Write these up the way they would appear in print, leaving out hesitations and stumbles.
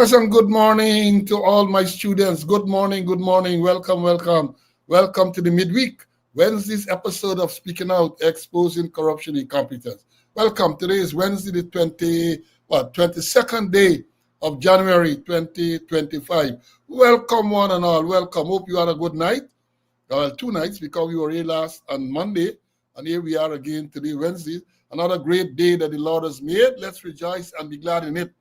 Pleasant good morning to all my students. Good morning, good morning. Welcome, welcome. Welcome to the midweek Wednesday's episode of Speaking Out, Exposing Corruption Incompetence. Welcome. Today is Wednesday, the 22nd day of January 2025. Welcome one and all. Welcome. Hope you had a good night. Well, 2 nights because we were here last on Monday, and here we are again today, Wednesday. Another great day that the Lord has made. Let's rejoice and be glad in it.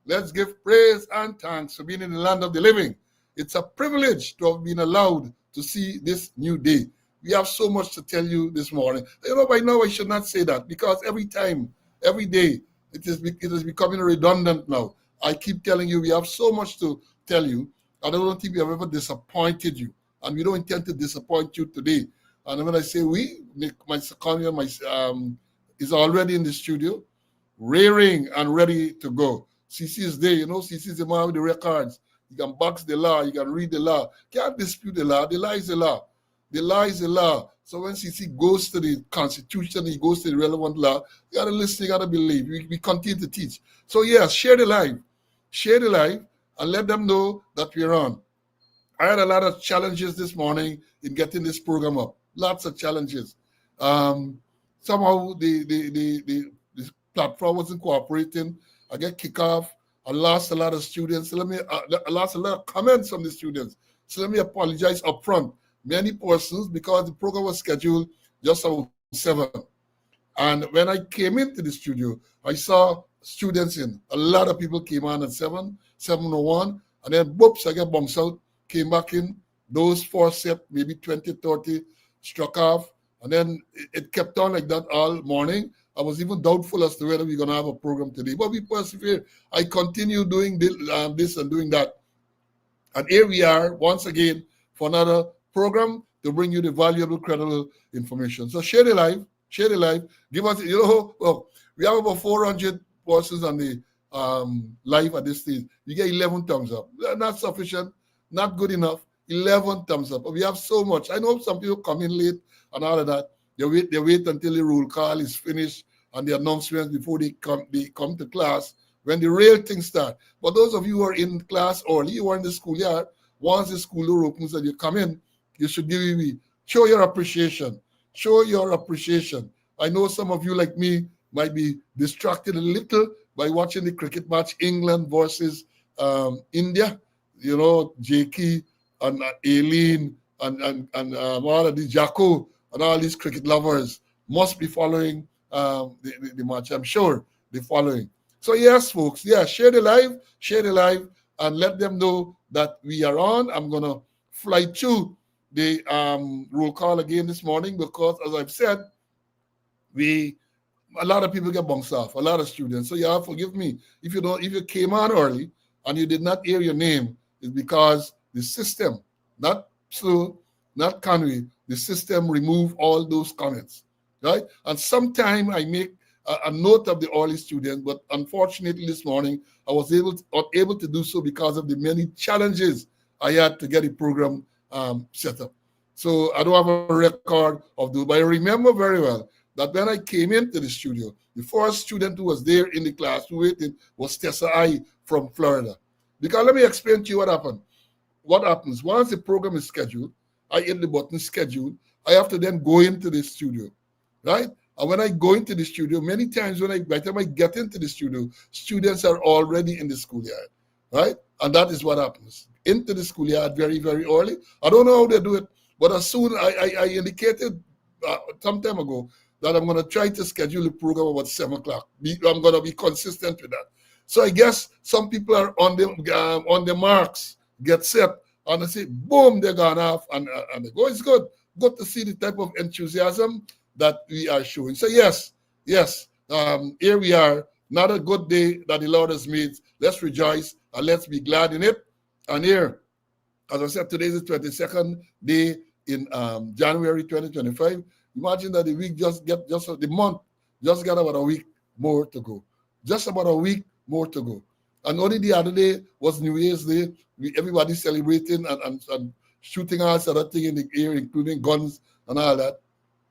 Let's give praise and thanks for being in the land of the living. It's a privilege to have been allowed to see this new day. We have so much to tell you this morning. By now I should not say that because every time, every day, it is becoming redundant now. I keep telling you we have so much to tell you, and I don't think we have ever disappointed you, and we don't intend to disappoint you today. And when I say we, my secondary is already in the studio, rearing and ready to go. CC is there, CC is the man with the records. You can box the law, you can read the law. Can't dispute the law. The law is the law. The law is the law. So when CC goes to the Constitution, he goes to the relevant law, you got to listen, you got to believe. We continue to teach. So yes, share the live, and let them know that we're on. I had a lot of challenges this morning in getting this program up. Lots of challenges. Somehow the platform wasn't cooperating. I get kicked off. I lost a lot of students. I lost a lot of comments from the students. So let me apologize up front. Many persons, because the program was scheduled just about 7. And when I came into the studio, I saw students in. A lot of people came on at 7, 7:01, and then whoops, I get bounced out, came back in. Those 4 set, maybe 20, 30, struck off. And then it kept on like that all morning. I was even doubtful as to whether we're going to have a program today. But we persevere. I continue doing this and doing that. And here we are once again for another program to bring you the valuable, credible information. So share the live. Give us, we have about 400 persons on the live at this stage. You get 11 thumbs up. Not sufficient, not good enough. 11 thumbs up. But we have so much. I know some people come in late and all of that. They wait until the roll call is finished and the announcements before they come to class when the real thing start. But those of you who are in class early, you are in the schoolyard, once the school door opens and you come in, you should show your appreciation. Show your appreciation. I know some of you like me might be distracted a little by watching the cricket match, England versus India. Jakey and Aileen and all of the Jacko and all these cricket lovers must be following the match. I'm sure they're following. So yes, folks, share the live, and let them know that we are on. I'm going to fly through the roll call again this morning because, as I've said, a lot of people get bounced off, a lot of students. So forgive me if you came on early and you did not hear your name. It's because the system, not Slow, not Conway, the system remove all those comments, right? And sometime I make a note of the early students, but unfortunately this morning I was able to do so because of the many challenges I had to get the program set up. So I don't have a record of those, but I remember very well that when I came into the studio, the first student who was there in the class who waited was Tessa I from Florida. Because let me explain to you what happened. What happens once the program is scheduled, I hit the button schedule. I have to then go into the studio, right? And when I go into the studio, many times by the time I get into the studio, students are already in the schoolyard, right? And that is what happens. Into the schoolyard very, very early. I don't know how they do it, but as soon I indicated some time ago that I'm going to try to schedule the program about 7 o'clock. I'm going to be consistent with that. So I guess some people are on the marks, get set, and I say, boom, they're gone off, and they go. It's good to see the type of enthusiasm that we are showing. So yes, here we are. Another good day that the Lord has made. Let's rejoice and let's be glad in it. And here, as I said, today is the 22nd day in January 2025. Imagine that the month just got about a week more to go. Just about a week more to go. And only the other day was New Year's Day. Everybody celebrating and shooting all sort of thing in the air, including guns and all that.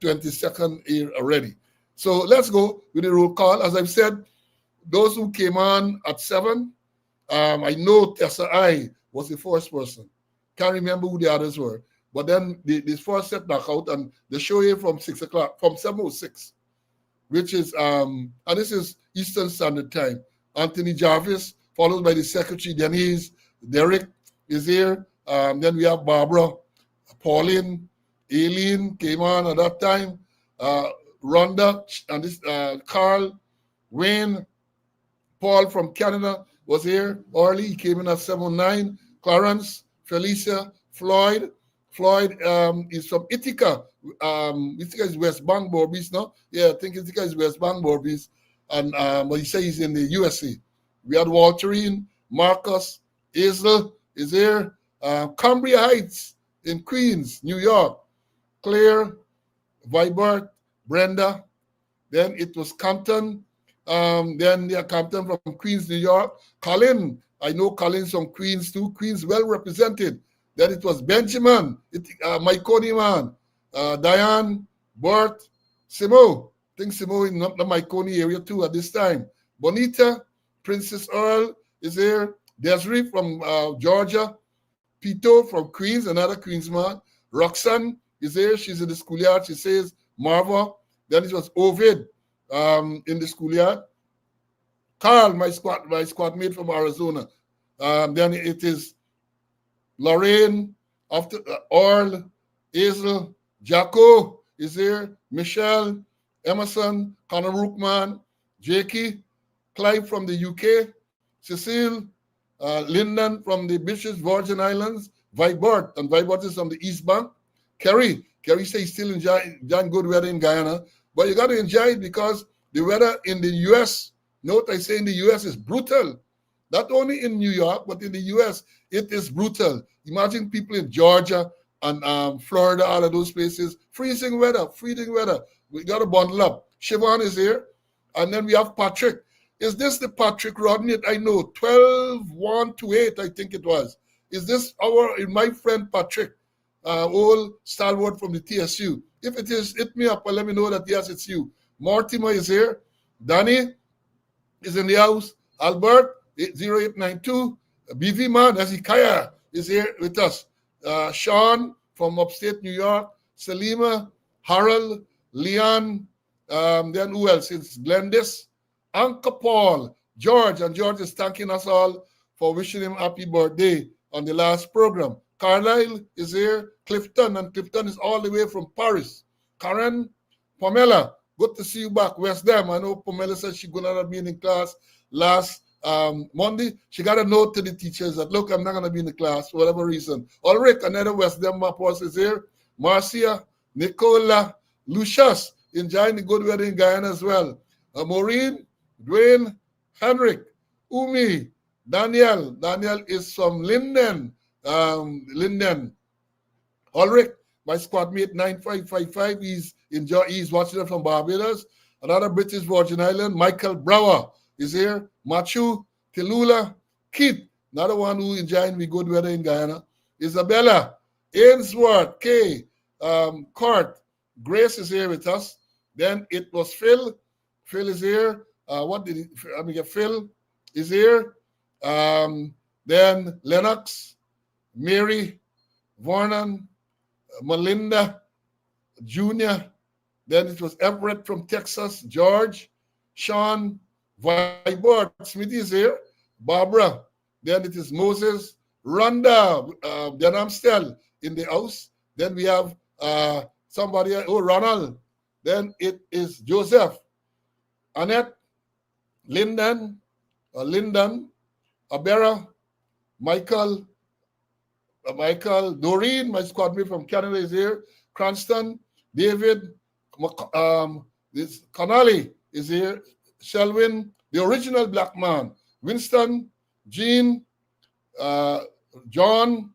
22nd year already. So let's go with the roll call. As I've said, those who came on at 7, I know Tessa I was the first person. Can't remember who the others were. But then this first set back out, and they show you from 6 o'clock, from 7:06, which is and this is Eastern Standard Time. Anthony Jarvis, followed by the secretary Denise, Derek is here. Then we have Barbara, Pauline, Aileen came on at that time. Rhonda and this Carl, Wayne, Paul from Canada was here early. He came in at 7:09. Clarence, Felicia, Floyd. Floyd is from Ithaca. Ithaca is West Bank, Borbis, no? Yeah, I think Ithaca is West Bank, Borbis. And but he says he's in the USA. We had Walterine, Marcus, Hazel is here. Cambria Heights in Queens, New York. Claire, Vibert, Brenda. Then it was Compton. Then yeah, Compton from Queens, New York. Colin, I know Colin's from Queens too. Queens well represented. Then it was Benjamin, Myconi man, Diane, Bert, Simo. I think Simo in the Myconi area too at this time. Bonita, Princess Earl is here. Desiree from Georgia. Pito from Queens, another Queensman. Roxanne is here. She's in the schoolyard. She says Marva. Then it was Ovid in the schoolyard. Carl, my squad mate from Arizona. Then it is Lorraine, after Earl, Hazel, Jacko is here. Michelle, Emerson, Connor Rookman, Jakey, Clive from the UK, Cecile, Lyndon from the British Virgin Islands, Vibert, and Vibert is from the East Bank. Kerry says he's still enjoying good weather in Guyana, but you got to enjoy it because the weather in the U.S., note I say in the U.S. is brutal. Not only in New York, but in the U.S., it is brutal. Imagine people in Georgia and Florida, all of those places, freezing weather. We got to bundle up. Siobhan is here. And then we have Patrick. Is this the Patrick Rodney? I know, 12-1-8, I think it was. Is this my friend Patrick, old stalwart from the TSU? If it is, hit me up and let me know that, yes, it's you. Mortimer is here. Danny is in the house. Albert, 0892. BV Man, Hezekiah is here with us. Sean from upstate New York. Selima, Harold, Leon, then who else? It's Glendis, Uncle Paul, George, and George is thanking us all for wishing him happy birthday on the last program. Carlisle is here. Clifton, and Clifton is all the way from Paris. Karen, Pamela, good to see you back. West Dem, I know Pamela said she's going to be in class last Monday. She got a note to the teachers that, look, I'm not going to be in the class for whatever reason. Ulrich, another West Dem boss is here. Marcia, Nicola, Lucius, enjoying the good weather in Guyana as well. Maureen, Dwayne, Henrik, Umi, Daniel. Daniel is from Linden. Ulrich, my squad mate 9555, he's watching it from Barbados. Another British Virgin Island, Michael Brower is here. Machu, Tilula, Keith, another one who enjoying the good weather in Guyana. Isabella, Ainsworth, Kay, Kurt, Grace is here with us. Then it was Phil. Phil is here. Phil is here. Then Lennox, Mary, Vernon, Melinda, Junior. Then it was Everett from Texas, George, Sean, Vibert, Smithy is here, Barbara. Then it is Moses, Rhonda, then I'm still in the house. Then we have somebody, Ronald. Then it is Joseph, Annette, Lyndon, Abera, Michael, Doreen, my squad mate from Canada is here. Cranston, David, this Connolly is here. Shelwyn, the original black man. Winston, Jean, John.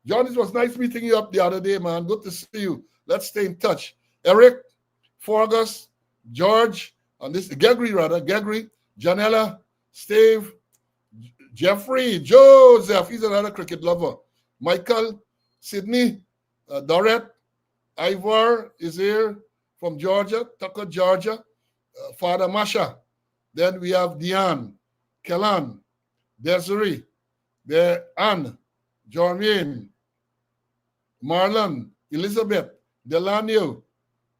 John, it was nice meeting you up the other day, man. Good to see you. Let's stay in touch. Eric, Forgus, George, and this Gregory, Janella, Steve, Jeffrey, Joseph, he's another cricket lover. Michael, Sydney, Dorette, Ivor is here from Georgia, Tucker, Georgia, Father Masha. Then we have Diane, Kellan, Desiree, there Anne, Jormaine, Marlon, Elizabeth, Delanio,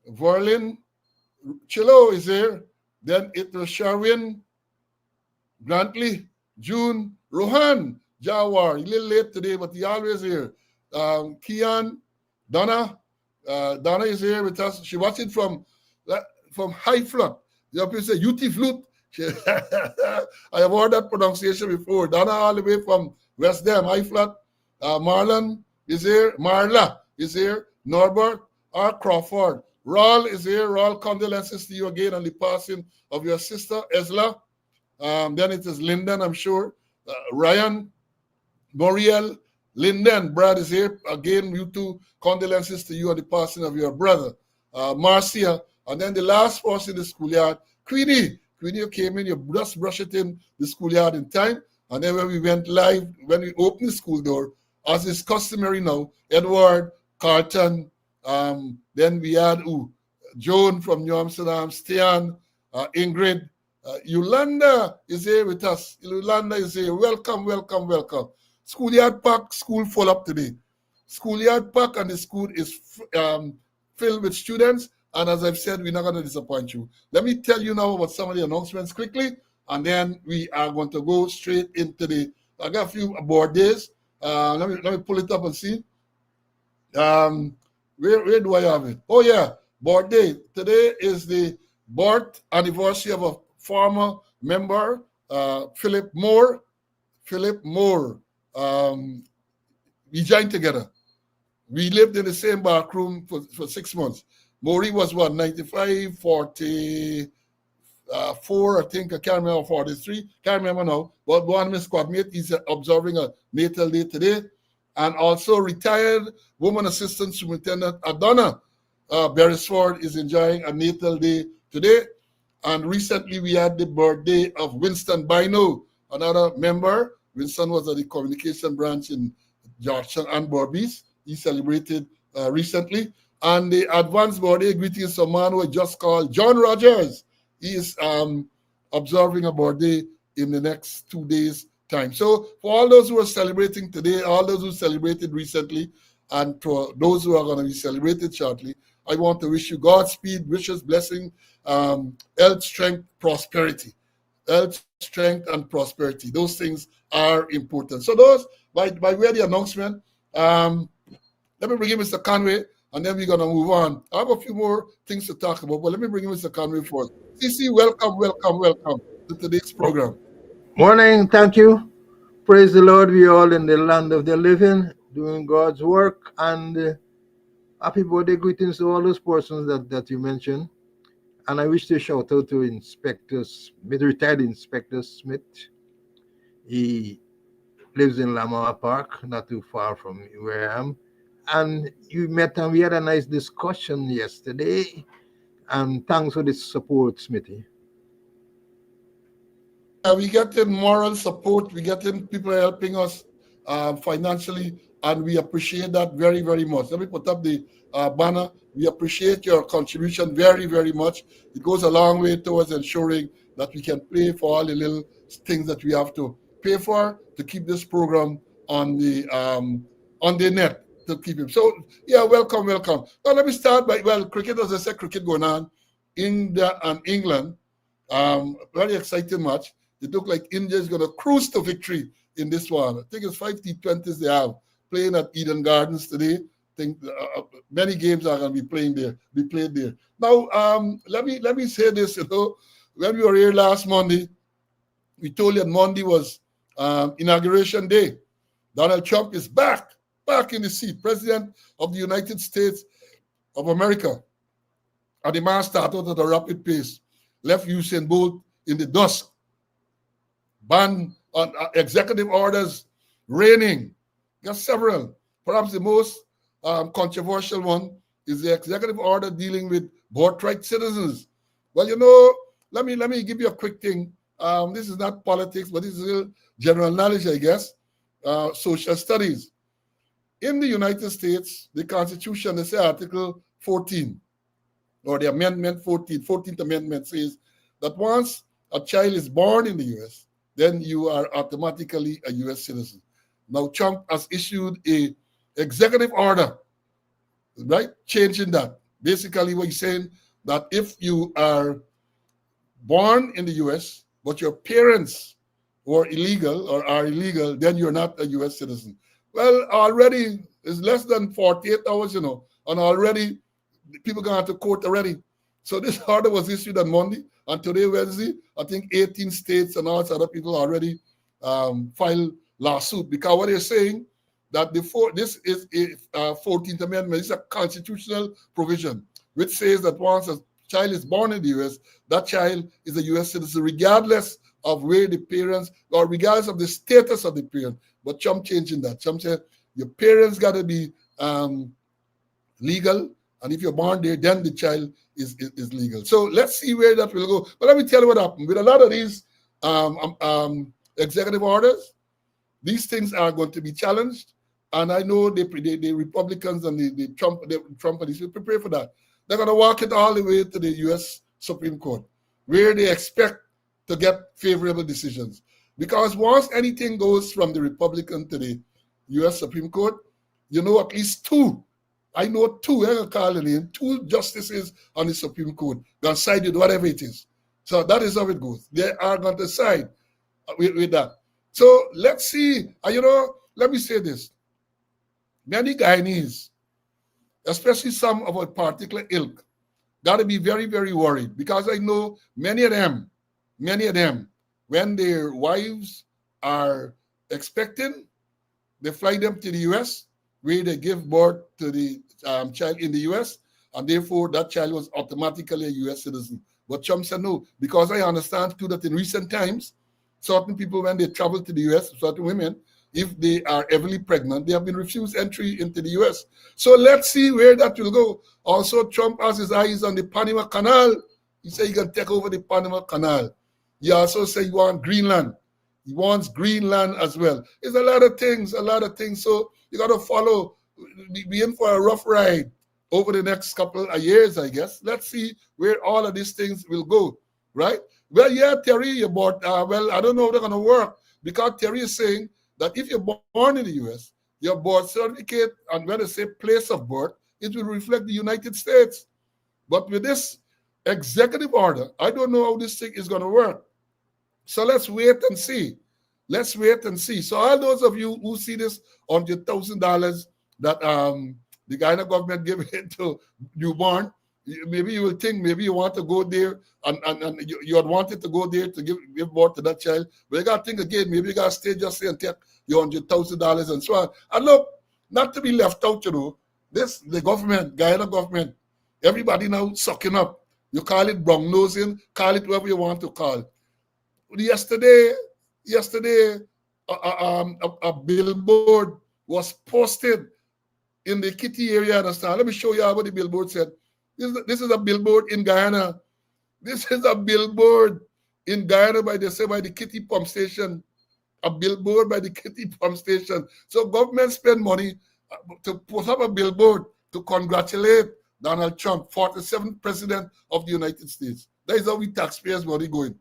Verlin, Chilo is here. Then it was Sharwin, Grantley, June, Rohan, Jawar. A little late today, but he always here. Kian, Donna. Donna is here with us. She watched it from High Flut. The people say UT Flute. I have heard that pronunciation before. Donna all the way from West Dam, High Flut. Marlon is here. Marla is here. Norbert R. Crawford. Raul is here. Raul, condolences to you again on the passing of your sister, Esla. Then it is Lyndon, I'm sure. Ryan, Moriel, Lyndon, Brad is here. Again, you two, condolences to you on the passing of your brother. Marcia, and then the last person in the schoolyard, Queenie. Queenie, you came in, you just brushed it in the schoolyard in time. And then when we went live, when we opened the school door, as is customary now, Edward, Carlton, then we had Joan from New Amsterdam, Stian, Ingrid, Yolanda is here with us. Yolanda is here. Welcome, welcome, welcome. Schoolyard Park, school full up today. Schoolyard Park and the school is filled with students. And as I've said, we're not going to disappoint you. Let me tell you now about some of the announcements quickly. And then we are going to go straight into I got a few board days. Let me pull it up and see. Where do I have it? Oh, yeah, board day. Today is the birth anniversary of a former member, Philip Moore. Philip Moore. We joined together. We lived in the same back room for 6 months. Maury was 95, 44, I think. I can't remember, 43. Can't remember now. But one of my squad mate is observing a natal day today. And also retired Woman Assistant Superintendent Adonna Beresford is enjoying a natal day today. And recently we had the birthday of Winston Bino, another member. Winston was at the communication branch in Georgetown and Berbice. He celebrated recently. And the advance birthday greetings to a man who just called John Rogers. He is observing a birthday in the next 2 days' time. So for all those who are celebrating today, all those who celebrated recently, and for those who are going to be celebrated shortly, I want to wish you Godspeed, wishes, blessing, health, strength, prosperity. Health, strength, and prosperity. Those things are important. So those, by way of the announcement, let me bring in Mr. Conway, and then we're going to move on. I have a few more things to talk about, but let me bring in Mr. Conway first. CC, welcome, welcome, welcome to today's program. Morning, thank you. Praise the Lord, we are all in the land of the living, doing God's work, and happy birthday greetings to all those persons that you mentioned. And I wish to shout out to retired Inspector Smith. He lives in Lamar Park, not too far from where I am. And you met and we had a nice discussion yesterday. And thanks for the support, Smithy. Yeah, we get in moral support. We get in people helping us financially, and we appreciate that very, very much. Let me put up the banner. We appreciate your contribution very, very much. It goes a long way towards ensuring that we can pay for all the little things that we have to pay for to keep this program on the net to keep it. So, yeah, welcome, welcome. Now, let me start by, cricket, as I said, cricket going on in England. Very exciting match. It looked like India is going to cruise to victory in this one. I think it's 5 T20s they have playing at Eden Gardens today. I think many games are going to be played there. Now, let me say this. When we were here last Monday, we told you that Monday was inauguration day. Donald Trump is back in the seat, President of the United States of America. And the man started at a rapid pace, left Usain Bolt in the dust. Ban on executive orders reigning. Got several. Perhaps the most controversial one is the executive order dealing with birthright citizens. Well, let me give you a quick thing. This is not politics, but this is general knowledge, I guess. Social studies. In the United States, the Constitution, they say Article 14, or the Amendment 14th Amendment says that once a child is born in the U.S., then you are automatically a U.S. citizen. Now Trump has issued a executive order, right, changing that. Basically, what he's saying that if you are born in the U.S. but your parents were illegal or are illegal, then you're not a U.S. citizen. Well, already it's less than 48 hours, and already people going to court already. So this order was issued on Monday, and today, Wednesday, I think 18 states and all other people already filed lawsuit because what they're saying that before this is a 14th Amendment, it's a constitutional provision which says that once a child is born in the U.S., that child is a U.S. citizen regardless of where the parents or regardless of the status of the parent. But Trump changing that. Trump said your parents got to be legal, and if you're born there, then the child is legal. So let's see where that will go. But let me tell you what happened. With a lot of these executive orders, these things are going to be challenged. And I know the Republicans and the Trumpists will prepare for that. They're going to walk it all the way to the U.S. Supreme Court, where they expect to get favorable decisions. Because once anything goes from the Republican to the U.S. Supreme Court, at least two. I know two, I'm going to call the name, two justices on the Supreme Court going to side with whatever it is. So that is how it goes. They are going to side with that. So let's see. Let me say this. Many Guyanese, especially some of a particular ilk, got to be very, very worried because I know many of them, when their wives are expecting, they fly them to the U.S., where they give birth to the child in the U.S., and therefore that child was automatically a U.S. citizen. But Trump said no, because I understand too that in recent times, certain people, when they travel to the U.S., certain women, if they are heavily pregnant, they have been refused entry into the U.S. So let's see where that will go. Also, Trump has his eyes on the Panama Canal. He said he can take over the Panama Canal. He also said he wants Greenland. He wants Greenland as well. There's a lot of things. So you got to follow, be in for a rough ride over the next couple of years, I guess. Let's see where all of these things will go, right? Well, yeah, Terry, you bought, I don't know how they're going to work because Terry is saying that if you're born in the U.S., your birth certificate, and when they say place of birth, it will reflect the United States. But with this executive order, I don't know how this thing is going to work. So let's wait and see. So all those of you who see this on your $1,000 that the Guyana government gave it to newborn, maybe you will think maybe you want to go there and you had wanted to go there to give birth to that child. But you got to think again, maybe you got to stay just there and take your $100,000 and so on. And look, not to be left out, the government, Guyana government, everybody now sucking up. You call it brown nosing, call it whatever you want to call it. Yesterday, a billboard was posted in the Kitty area. Understand? Let me show you what the billboard said. This is a billboard in Guyana. This is a billboard in Guyana by the Kitty pump station. A billboard by the Kitty pump station. So government spend money to put up a billboard to congratulate Donald Trump, 47th president of the United States. That is how we taxpayers' money going.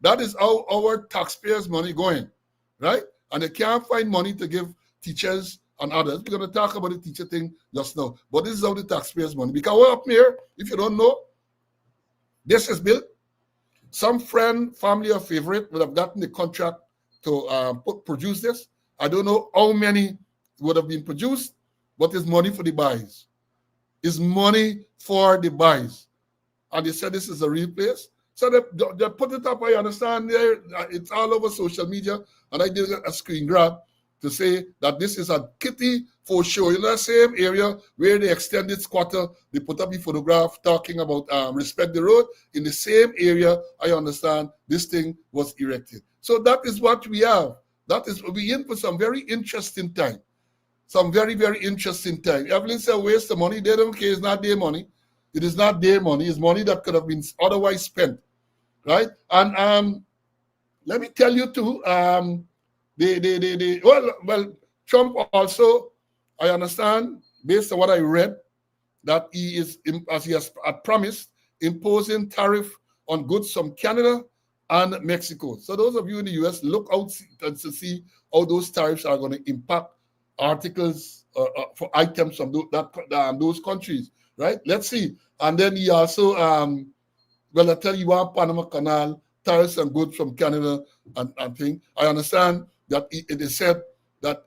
That is how our taxpayers' money going, right? And they can't find money to give teachers and others. We're going to talk about the teacher thing just now. But this is how the taxpayers' money. Because we're up here, if you don't know, this is built. Some friend, family, or favorite would have gotten the contract to produce this. I don't know how many would have been produced, but it's money for the buys. It's money for the buys. And they said this is a real place. So they put it up, I understand, there. It's all over social media. And I did a screen grab to say that this is a Kitty for sure. In the same area where they extended squatter, they put up a photograph talking about respect the road. In the same area, I understand, this thing was erected. So that is what we have. We're in for some very interesting time. Some very, very interesting time. Evelyn said, waste the money. They don't care. It's not their money. It is not their money. It's money that could have been otherwise spent. Right? And let me tell you too, Trump also, I understand, based on what I read, that he is, as he has promised, imposing tariff on goods from Canada, and Mexico. So those of you in the US, look out to see how those tariffs are going to impact articles for items from those countries, right? Let's see. And then he also, well, I tell you what, Panama Canal, tariffs and goods from Canada and thing. I understand that it is said that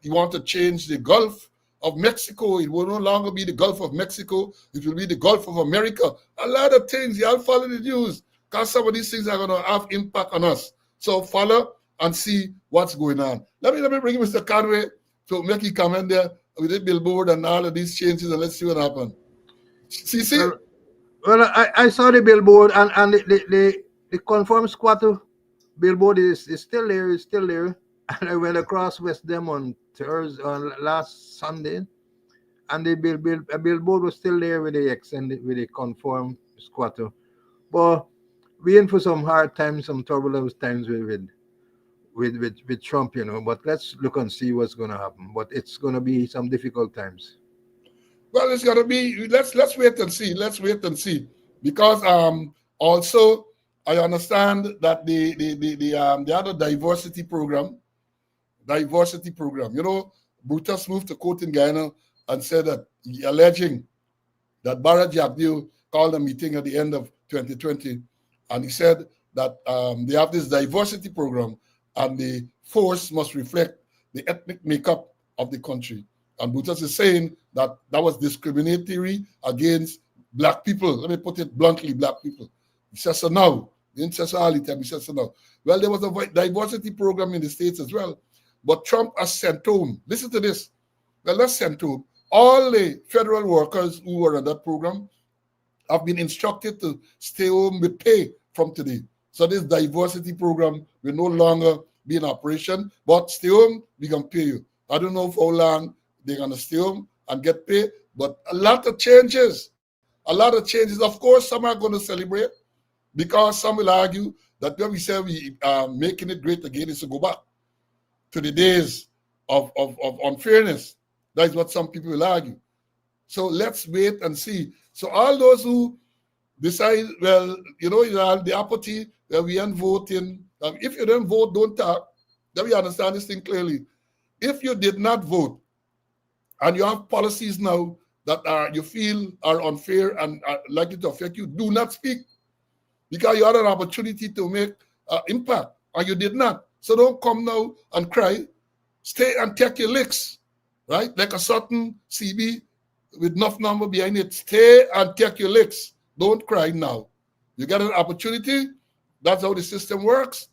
you want to change the Gulf of Mexico. It will no longer be the Gulf of Mexico. It will be the Gulf of America. A lot of things. Y'all follow the news because some of these things are going to have impact on us. So follow and see what's going on. Let me bring Mr. Conway to make you comment there with the billboard and all of these changes, and let's see what happens. See? Well, I saw the billboard, and the confirmed squatter billboard is still there. It's still there. And I went across West Dem on Thursday, on last Sunday, and the billboard was still there with the extended, with the confirmed squatter. But we in for some hard times, some turbulent times with Trump, you know. But let's look and see what's going to happen. But it's going to be some difficult times. Well, it's gonna be. Let's wait and see. Let's wait and see, because also I understand that the other diversity program. You know, Brutus moved to court in Guyana and said that alleging that Barra Jagdeo called a meeting at the end of 2020, and he said that they have this diversity program, and the force must reflect the ethnic makeup of the country. And Brutus is saying that was discriminatory against black people. Let me put it bluntly, black people. He says so now. He didn't say so all the time. He says so now. Well, there was a diversity program in the States as well. But Trump has sent home, listen to this. Well, that's sent home. All the federal workers who were on that program have been instructed to stay home with pay from today. So this diversity program will no longer be in operation, but stay home, we can pay you. I don't know for how long they're going to stay home and get paid, but a lot of changes. A lot of changes. Of course, some are going to celebrate because some will argue that when we say we are making it great again is to go back to the days of unfairness. That is what some people will argue. So let's wait and see. So all those who decide, well, you know, the apathy, that we aren't voting. If you don't vote, don't talk. Then we understand this thing clearly. If you did not vote, and you have policies now that you feel are unfair and are likely to affect you, do not speak, because you had an opportunity to make impact, and you did not. So don't come now and cry. Stay and take your licks, right? Like a certain CB with enough number behind it. Stay and take your licks. Don't cry now. You get an opportunity. That's how the system works.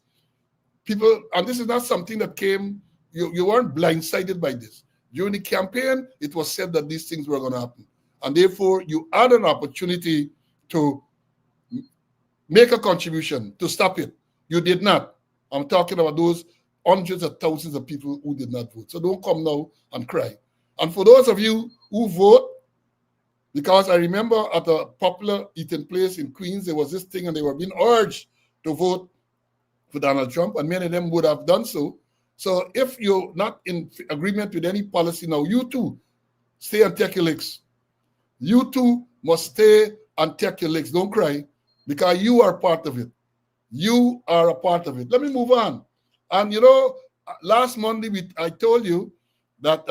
People, and this is not something that came, you weren't blindsided by this. During the campaign, it was said that these things were going to happen. And therefore, you had an opportunity to make a contribution to stop it. You did not. I'm talking about those hundreds of thousands of people who did not vote. So don't come now and cry. And for those of you who vote, because I remember at a popular eating place in Queens, there was this thing and they were being urged to vote for Donald Trump, and many of them would have done so. So if you're not in agreement with any policy now, you too stay and take your licks. You too must stay and take your licks. Don't cry, because you are part of it. You are a part of it. Let me move on. And you know, last Monday I told you that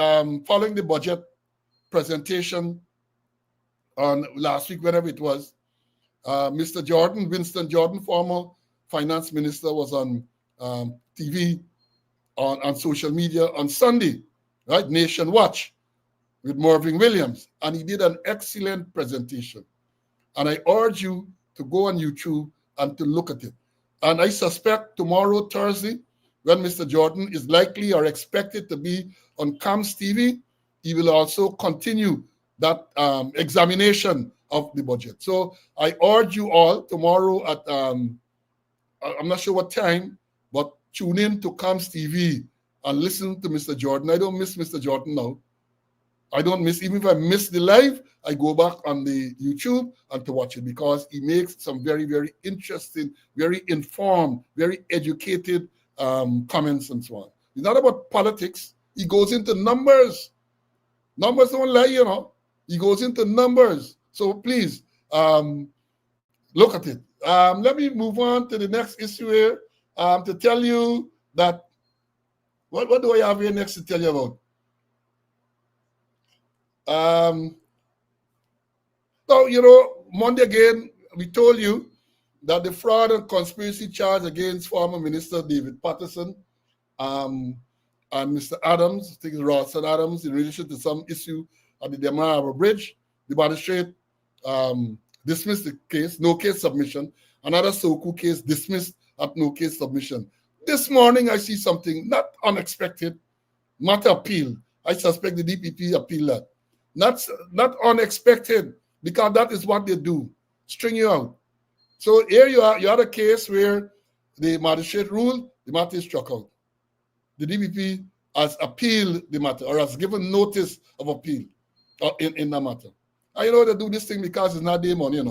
following the budget presentation on last week, whenever it was, Mr. Jordan, Winston Jordan, former finance minister, was on TV, on social media on Sunday, right? Nation Watch with Marvin Williams. And he did an excellent presentation. And I urge you to go on YouTube and to look at it. And I suspect tomorrow, Thursday, when Mr. Jordan is likely or expected to be on CAMS TV, he will also continue that examination of the budget. So I urge you all tomorrow at, I'm not sure what time, but tune in to CAMS TV and listen to Mr. Jordan. I don't miss Mr. Jordan now. I don't miss, even if I miss the live, I go back on the YouTube and to watch it, because he makes some very, very interesting, very informed, very educated comments and so on. It's not about politics. He goes into numbers. Numbers don't lie, you know. He goes into numbers. So please, look at it. Let me move on to the next issue here to tell you that what do I have here next to tell you about? So, Monday again, we told you that the fraud and conspiracy charge against former Minister David Patterson um, and Mr. Adams, I think it's Rawson Adams, in relation to some issue at the Demarara Bridge, the magistrate dismissed the case, no case submission. Another Soku case dismissed at no case submission. This morning, I see something not unexpected, matter appeal. I suspect the DPP appeal that. Not unexpected, because that is what they do, string you out. So here you are, you had a case where the magistrate ruled, the matter is struck out. The DPP has appealed the matter or has given notice of appeal in that matter. And they do this thing because it's not their money,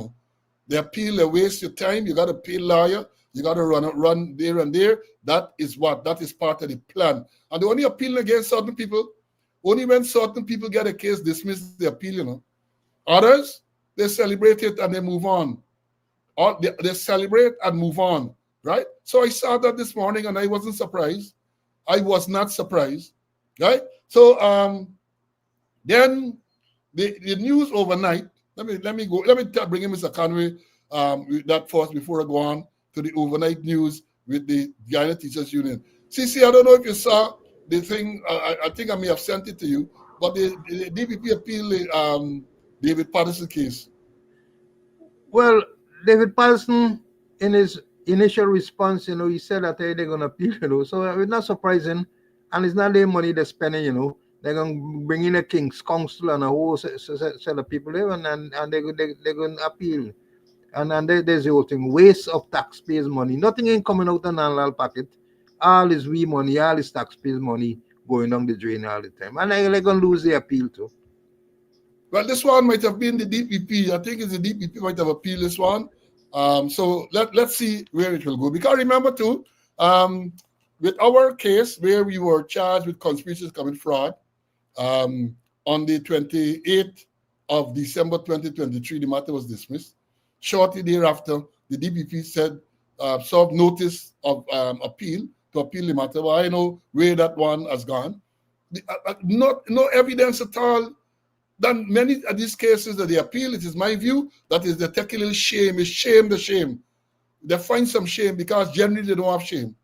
They appeal, they waste your time, you got to pay lawyer, you got to run there and there. That is part of the plan. And they're only appealing against certain people. Only when certain people get a case dismissed, they appeal, Others, they celebrate it and they move on. Or they celebrate and move on, right? So I saw that this morning and I wasn't surprised. I was not surprised, right? So then the news overnight. Let me bring in Mr. Conway with that first before I go on to the overnight news with the Guyana Teachers Union. CC, I don't know if you saw the thing. I think I may have sent it to you, but the DPP appealed the David Patterson case. Well, David Patterson, in his initial response, he said that they're going to appeal, So it's not surprising, and it's not their money they're spending, They're going to bring in a King's Council and a whole set of people there, and they're going to appeal. And then there's the whole thing, waste of taxpayers' money. Nothing ain't coming out of the national pocket. All is we money, all is taxpayers' money going down the drain all the time. And they're going to lose the appeal too. Well, this one might have been the DPP. I think it's the DPP might have appealed this one. So let's see where it will go. Because remember too, with our case where we were charged with conspiracy to commit fraud, on the 28th of December 2023, the matter was dismissed. Shortly thereafter, the DPP said, served notice of appeal to appeal the matter. Well, I know where that one has gone. No evidence at all. Then many of these cases that they appeal, it is my view, that is they take a little shame. It's shame the shame. They find some shame because generally they don't have shame.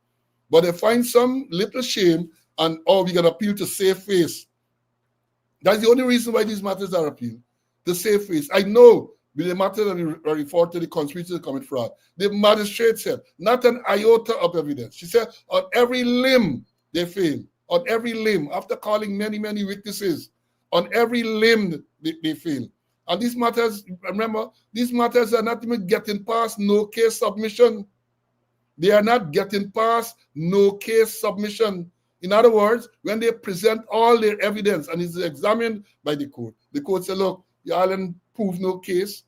But they find some little shame and, we're going to appeal to save face. That's the only reason why these matters are appealed, to save face. I know with the matter that we refer to the conspiracy to commit fraud, the magistrate said, not an iota of evidence. She said, on every limb they fail. On every limb, after calling many, many witnesses, on every limb they fail. And these matters, remember, these matters are not even getting past no case submission. They are not getting past no case submission. In other words, when they present all their evidence and it's examined by the court says, look, you all didn't prove no case.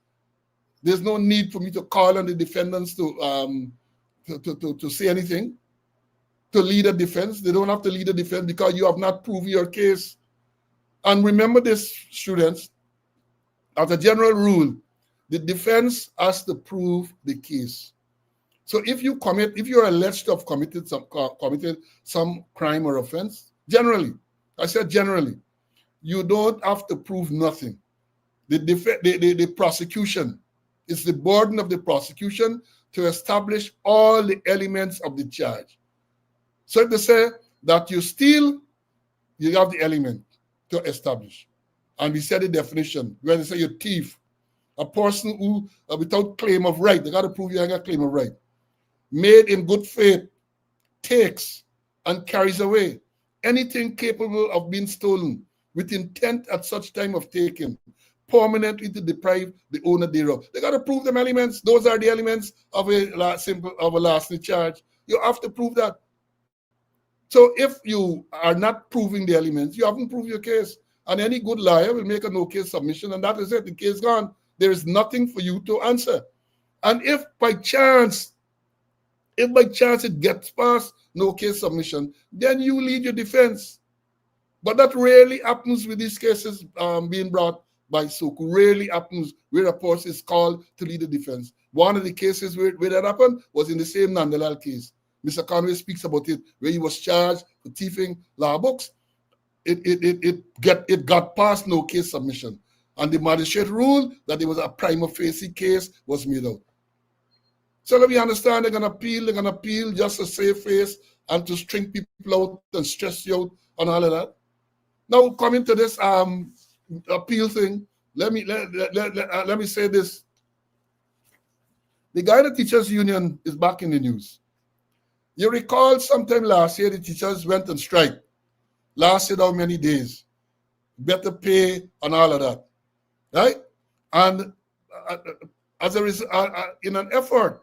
There's no need for me to call on the defendants to say anything, to lead a defense. They don't have to lead a defense because you have not proved your case. And remember this, students, as a general rule, the defense has to prove the case. So if you're alleged to have committed some crime or offense, generally, I said generally, you don't have to prove nothing. The prosecution, it's the burden of the prosecution to establish all the elements of the charge. So if they say that you steal, you have the element to establish. And we said the definition. When they say you're a thief, a person who, without claim of right, they got to prove you ain't got claim of right, made in good faith, takes and carries away anything capable of being stolen with intent at such time of taking, permanently to deprive the owner thereof. They got to prove them elements. Those are the elements of a lasting charge. You have to prove that. So if you are not proving the elements, you haven't proved your case. And any good lawyer will make a no case submission, and that is it. The case gone. There is nothing for you to answer. And if by chance it gets past no case submission, then you lead your defense. But that rarely happens with these cases being brought by Soku. Rarely happens where a person is called to lead the defense. One of the cases where that happened was in the same Nandalal case. Mr. Conway speaks about it, where he was charged for thieving law books. It got past no case submission. And the magistrate ruled that there was a prima facie case was made out. So let me understand, they're going to appeal just to save face and to string people out and stress you out and all of that. Now, coming to this appeal thing, let me say this. The Guyana Teachers Union is back in the news. You recall sometime last year, the teachers went on strike. Lasted how many days? Better pay and all of that, right? And as a result, in an effort,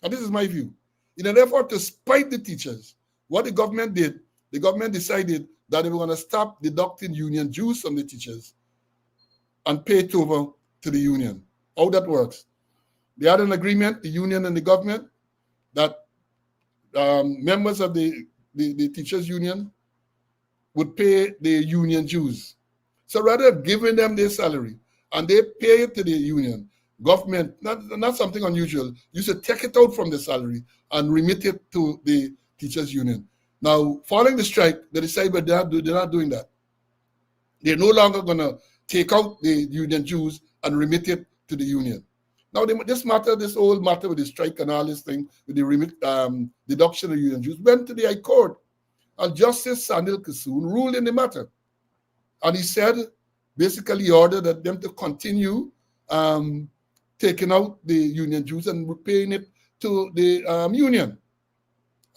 and this is my view, in an effort to spite the teachers, what the government did, the government decided that they were going to stop deducting union dues from the teachers and pay it over to the union. How that works? They had an agreement, the union and the government, that members of the teachers union would pay the union dues. So rather than giving them their salary and they pay it to the union, government, not something unusual, used to take it out from the salary and remit it to the teachers union. Now, following the strike, they decided they're not doing that. They're no longer going to take out the union dues and remit it to the union. Now, this whole matter with the strike and all this thing, with the deduction of union dues, went to the High Court. And Justice Sandil Kissoon ruled in the matter. And he said, basically, he ordered them to continue taking out the union dues and paying it to the union.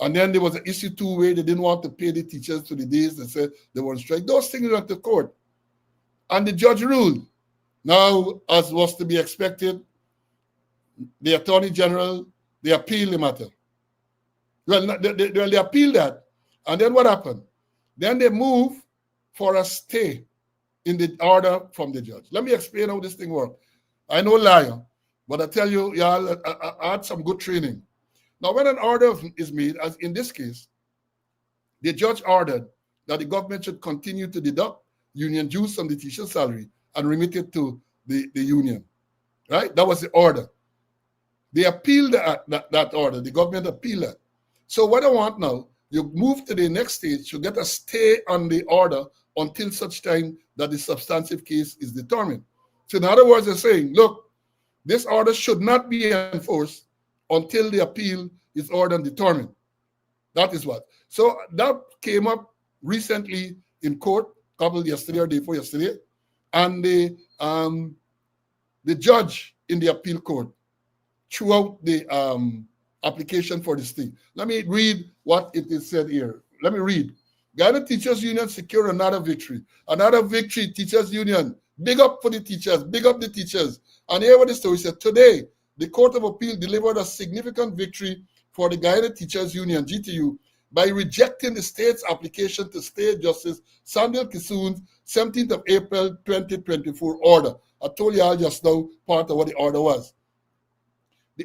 And then there was an issue too where they didn't want to pay the teachers to the days they said they were on strike. Those things went to court. And the judge ruled. Now, as was to be expected, the Attorney General, they appealed the matter. Well, they appealed that. And then what happened? Then they moved for a stay in the order from the judge. Let me explain how this thing works. I know liar, but I tell you, y'all, I had some good training. Now, when an order is made, as in this case, the judge ordered that the government should continue to deduct union dues from the teacher's salary and remit it to the union, right? That was the order. They appealed that order. The government appealed that. So what I want now, you move to the next stage to get a stay on the order until such time that the substantive case is determined. So in other words, they're saying, look, this order should not be enforced until the appeal is ordered and determined. That is what. So that came up recently in court, couple yesterday or day before yesterday, and the judge in the appeal court threw out the application for this thing. Let me read what it is said here. Let me read. Guyana Teachers Union secured another victory. Another victory, Teachers Union. Big up for the teachers. Big up the teachers. And here what the story said. Today, the Court of Appeal delivered a significant victory for the Guyana Teachers Union, GTU, by rejecting the state's application to State Justice Sandil Kissoon's 17th of April 2024 order. I told you all just now part of what the order was.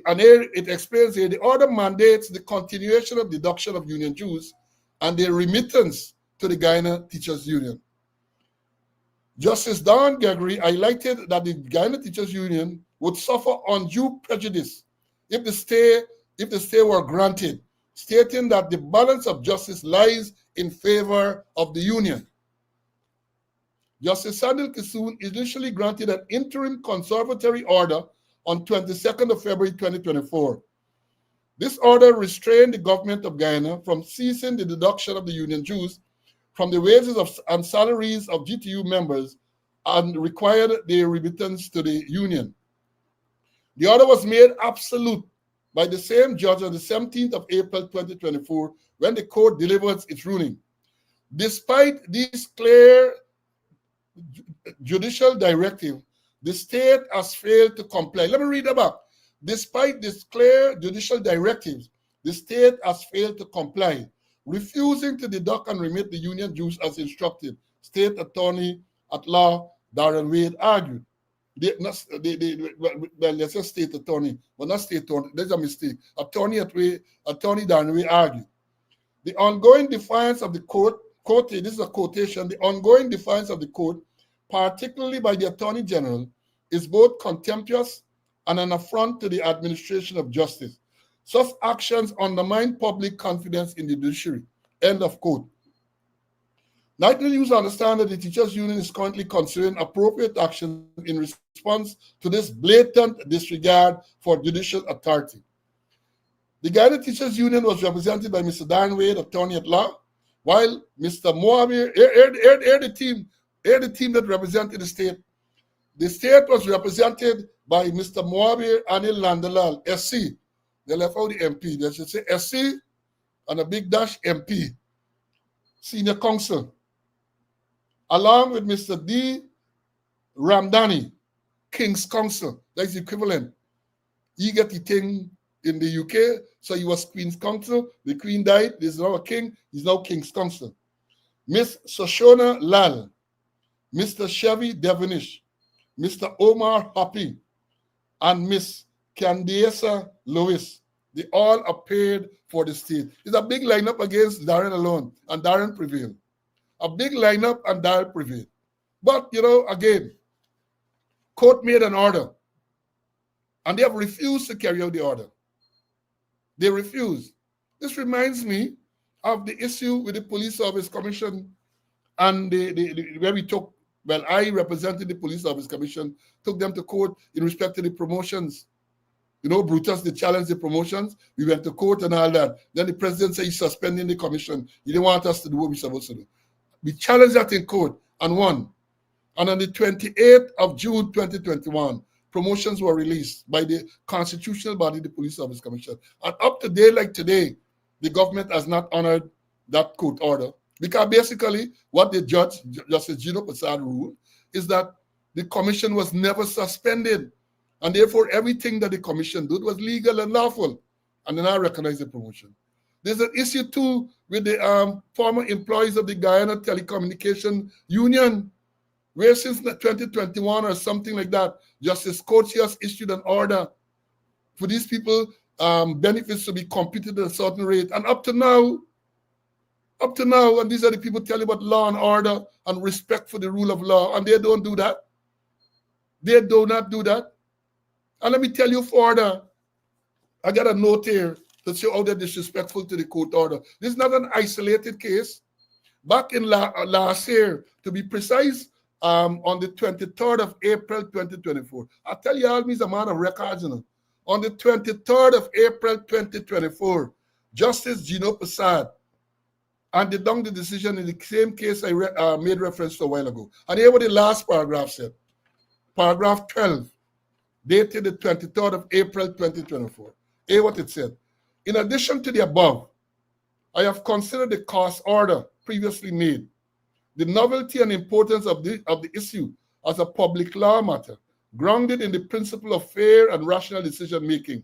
And here it explains here, the order mandates the continuation of deduction of union dues and their remittance to the Guyana Teachers Union. Justice Don Gregory highlighted that the Guyana Teachers Union would suffer undue prejudice if the stay were granted, stating that the balance of justice lies in favor of the union. Justice Sandil Kissoon initially granted an interim conservatory order on 22nd of February 2024. This order restrained the government of Guyana from ceasing the deduction of the union dues from the wages and salaries of GTU members and required their remittance to the union. The order was made absolute by the same judge on the 17th of April 2024 when the court delivered its ruling. Despite this clear judicial directive, the state has failed to comply. Let me read about. Despite this clear judicial directives, the state has failed to comply, refusing to deduct and remit the union dues as instructed. State Attorney at Law Darren Wade argued. Well, let's just State Attorney, but not State Attorney. There's a mistake. Attorney Darren Wade argued. The ongoing defiance of the court, this is a quotation, the ongoing defiance of the court particularly by the Attorney General, is both contemptuous and an affront to the administration of justice. Such actions undermine public confidence in the judiciary. End of quote. Nightly News understand that the teachers union is currently considering appropriate action in response to this blatant disregard for judicial authority. The Guided Teachers Union was represented by Mr. Darren Wade, attorney at law, while Mr. Moabir, the team that represented the state. The state was represented by Mr. Moabir Anil Nandalal, SC. They left out the MP. They should say SC and a big dash MP, senior counsel, along with Mr. D. Ramdani, King's Counsel. That's the equivalent. He get the thing in the UK, so he was Queen's Counsel. The Queen died. There's now a king. He's now King's Counsel. Miss Shoshona Lal, Mr. Chevy Devonish, Mr. Omar Hoppy, and Miss Candiasa Lewis. They all appeared for the state. It's a big lineup against Darren alone, and Darren prevailed. A big lineup, and Darren prevailed. But, again, court made an order, and they have refused to carry out the order. They refused. This reminds me of the issue with the Police Service Commission and where I represented the Police Service Commission, took them to court in respect to the promotions. Brutus, they challenged the promotions. We went to court and all that. Then the president said he's suspending the commission. He didn't want us to do what we're supposed to do. We challenged that in court and won. And on the 28th of June 2021, promotions were released by the constitutional body, the Police Service Commission. And up to day like today, the government has not honored that court order. Because basically, what the judge, Justice Gino Prasad, ruled is that the commission was never suspended. And therefore, everything that the commission did was legal and lawful. And then I recognize the promotion. There's an issue, too, with the former employees of the Guyana Telecommunication Union, where since 2021 or something like that, Justice Coates issued an order for these people benefits to be computed at a certain rate. And up to now, and these are the people telling about law and order and respect for the rule of law, and they don't do that. They do not do that. And let me tell you further, I got a note here to show how they're disrespectful to the court order. This is not an isolated case. Back in last year, to be precise, on the 23rd of April 2024, I tell you, all me's a man of records. On the 23rd of April 2024, Justice Gino Prasad handed down the decision in the same case I made reference to a while ago. And here what the last paragraph said. Paragraph 12, dated the 23rd of April 2024. Here what it said. In addition to the above, I have considered the cost order previously made, the novelty and importance of the issue as a public law matter, grounded in the principle of fair and rational decision-making,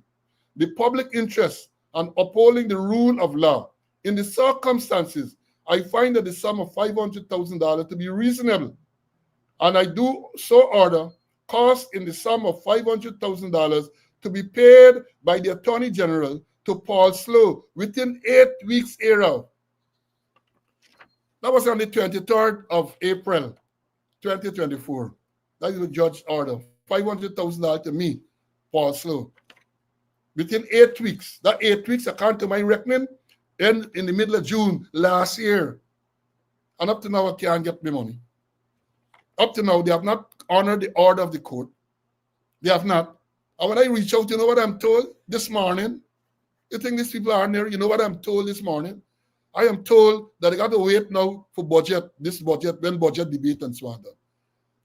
the public interest, and upholding the rule of law. In the circumstances, I find that the sum of $500,000 to be reasonable, and I do so order costs in the sum of $500,000 to be paid by the Attorney General to Paul Slow within 8 weeks hereof. That was on the 23rd of April, 2024. That is the judge's order. $500,000 to me, Paul Slow. Within 8 weeks. That 8 weeks, according to my reckoning, in the middle of June last year. And up to now, I can't get my money. Up to now, they have not honored the order of the court. They have not. And when I reach out, you know what I'm told this morning? You think these people aren't there? You know what I'm told this morning? I am told that I got to wait now for this budget, when budget debate and so on.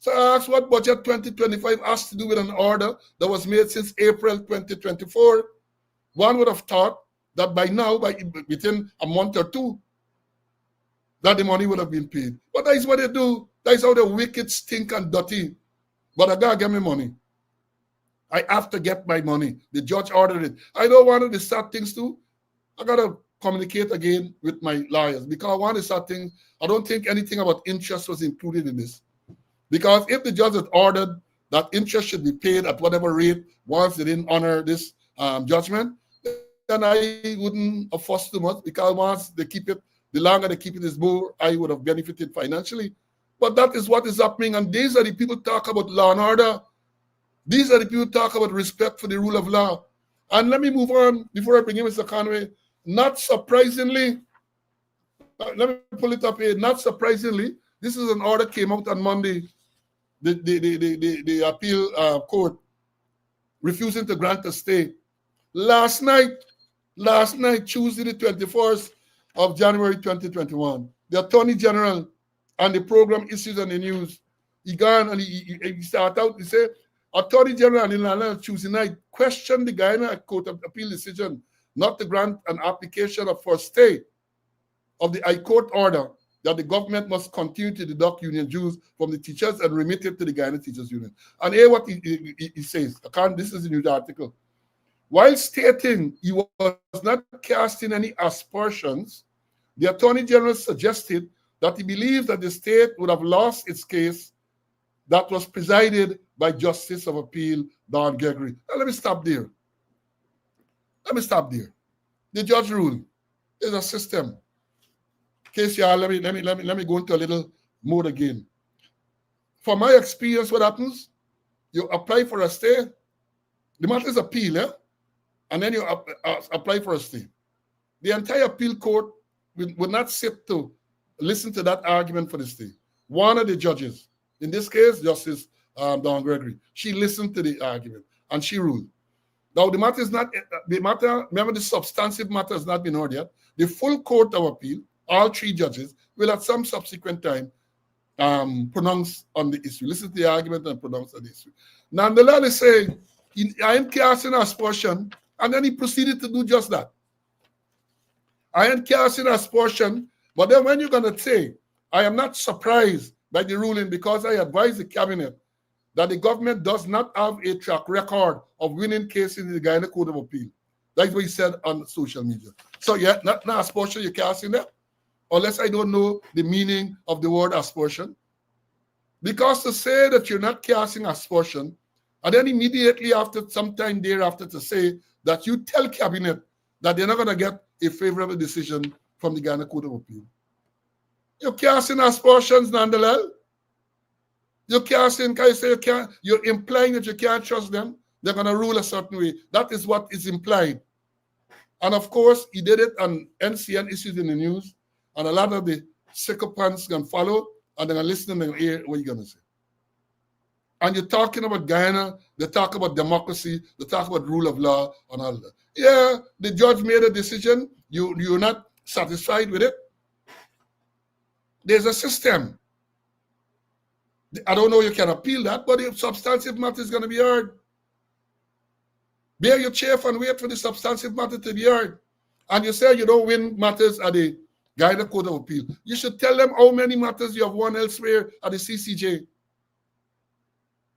So I asked what budget 2025 has to do with an order that was made since April 2024. One would have thought that by now, within a month or two, that the money would have been paid. But that is what they do. That is how the wicked stink and dirty. But I gotta get my money. I have to get my money. The judge ordered it. I don't want to start things too. I gotta communicate again with my lawyers because I want to start things. I don't think anything about interest was included in this. Because if the judge had ordered that interest should be paid at whatever rate once they didn't honor this judgment, then I wouldn't have fussed too much because once they keep it, the longer they keep it is more, I would have benefited financially. But that is what is happening. And these are the people talk about law and order. These are the people talk about respect for the rule of law. And let me move on before I bring in Mr. Conway. Not surprisingly, let me pull it up here. Not surprisingly, this is an order came out on Monday. The appeal court refusing to grant a stay. Last night, Tuesday the 21st of January 2021, the Attorney General and the program issues on the news. He gone and he start out, he said, Attorney General in London Tuesday night questioned the Guyana Court of Appeal decision not to grant an application for stay of the High Court order that the government must continue to deduct union dues from the teachers and remit it to the Guyana Teachers Union. And here what he says, this is a news article. While stating he was not casting any aspersions, the Attorney General suggested that he believes that the state would have lost its case that was presided by Justice of Appeal Don Gregory. Now, let me stop there. The judge ruled. There's a system. Case y'all, let me go into a little mode again. From my experience, what happens? You apply for a stay. The matter is appeal, and then you apply for a stay. The entire appeal court will not sit to listen to that argument for the stay. One of the judges, in this case, Justice Don Gregory, she listened to the argument and she ruled. Now, the matter is not, remember the substantive matter has not been heard yet. The full court of appeal, all three judges, will at some subsequent time pronounce on the issue, listen to the argument and pronounce on the issue. Nonetheless, is saying, I am casting aspersion, and then he proceeded to do just that. I am casting aspersion, but then when you're going to say, I am not surprised by the ruling because I advise the cabinet that the government does not have a track record of winning cases in the Guyana Court of Appeal. That's what he said on social media. So yeah, not aspersion you're casting there, unless I don't know the meaning of the word aspersion. Because to say that you're not casting aspersion, and then immediately after, sometime thereafter, to say that you tell cabinet that they're not going to get a favorable decision from the Guyana Court of Appeal. You're casting aspersions nonetheless. You're casting, can you say you're implying that you can't trust them? They're going to rule a certain way. That is what is implied. And of course, he did it on NCN issues in the news, and a lot of the sycophants can follow, and they're going to listen and they're going to hear what you're going to say. And you're talking about Guyana, they talk about democracy, they talk about rule of law and all that. Yeah, the judge made a decision, you're not satisfied with it. There's a system. I don't know you can appeal that, but the substantive matter is going to be heard. Bear your chair and wait for the substantive matter to be heard. And you say you don't win matters at the Guyana Court of Appeal. You should tell them how many matters you have won elsewhere at the CCJ.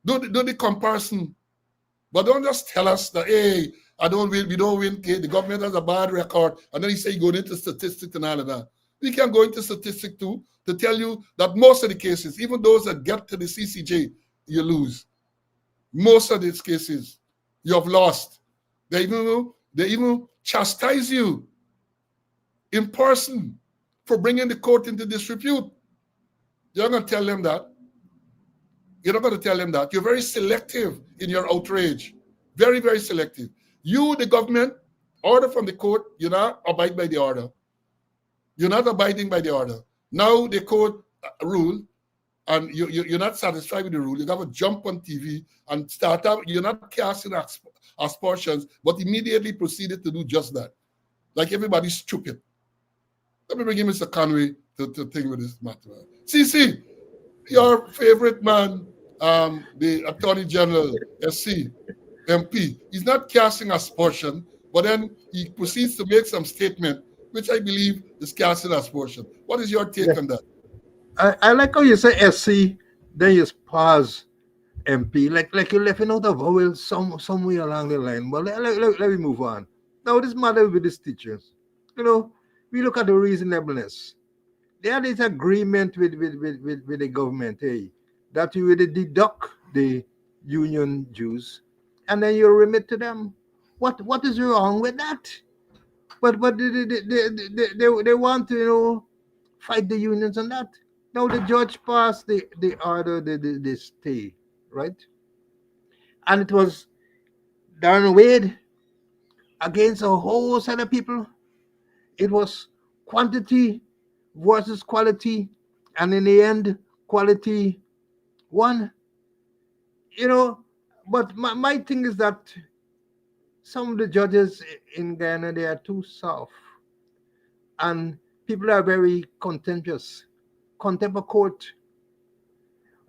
Do the comparison. But don't just tell us that, hey, we don't win, the government has a bad record, and then you say you're going into statistics and all of that. We can go into statistics too to tell you that most of the cases, even those that get to the CCJ, you lose. Most of these cases, you have lost. They even chastise you in person for bringing the court into disrepute. You're not going to tell them that. You're not going to tell them that. You're very selective in your outrage. Very, very selective. You, the government, order from the court, you not abide by the order. You're not abiding by the order. Now the court rule, and you're not satisfied with the rule. You got to jump on TV and start up. You're not casting aspersions, but immediately proceeded to do just that. Like everybody's stupid. Let me bring in Mr. Conway to think with this matter. CC, your favorite man, the Attorney General, SC, MP, he's not casting aspersion, but then he proceeds to make some statement, which I believe is casting aspersion. What is your take on that? I like how you say SC, then you pause MP, like you're leaving out a vowel somewhere along the line. But let me move on. Now, this matter with these teachers, we look at the reasonableness. They had this agreement with the government, that you will deduct the union dues and then you remit to them. What is wrong with that? But they want to fight the unions on that. Now the judge passed the order, the stay, right? And it was Darren Wade against a whole set of people. It was quantity versus quality, and in the end, quality won. You know, but my thing is that some of the judges in Ghana, they are too soft, and people are very contentious. Contempt of court.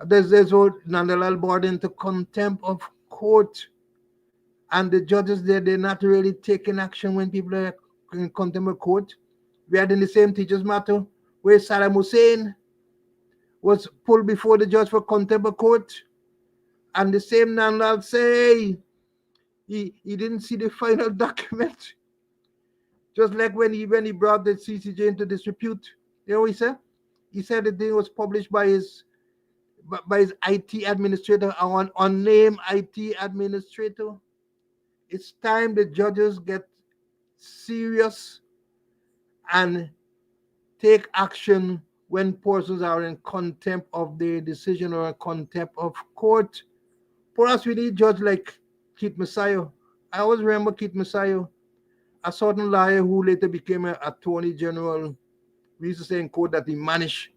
There's what Nandalal brought into contempt of court, and the judges there, they're not really taking action when people are in contempt of court. We had in the same teachers matter where Saddam Hussein was pulled before the judge for contempt of court, and the same Nandalal say he didn't see the final document. Just like when he brought the CCJ into disrepute, you know what he said? He said the thing was published by his IT administrator, an unnamed IT administrator. It's time the judges get serious and take action when persons are in contempt of their decision or in contempt of court. For us, we need judge like Keith Messiah. I always remember Keith Messiah, a certain lawyer who later became an attorney general. We used to say in court that he managed,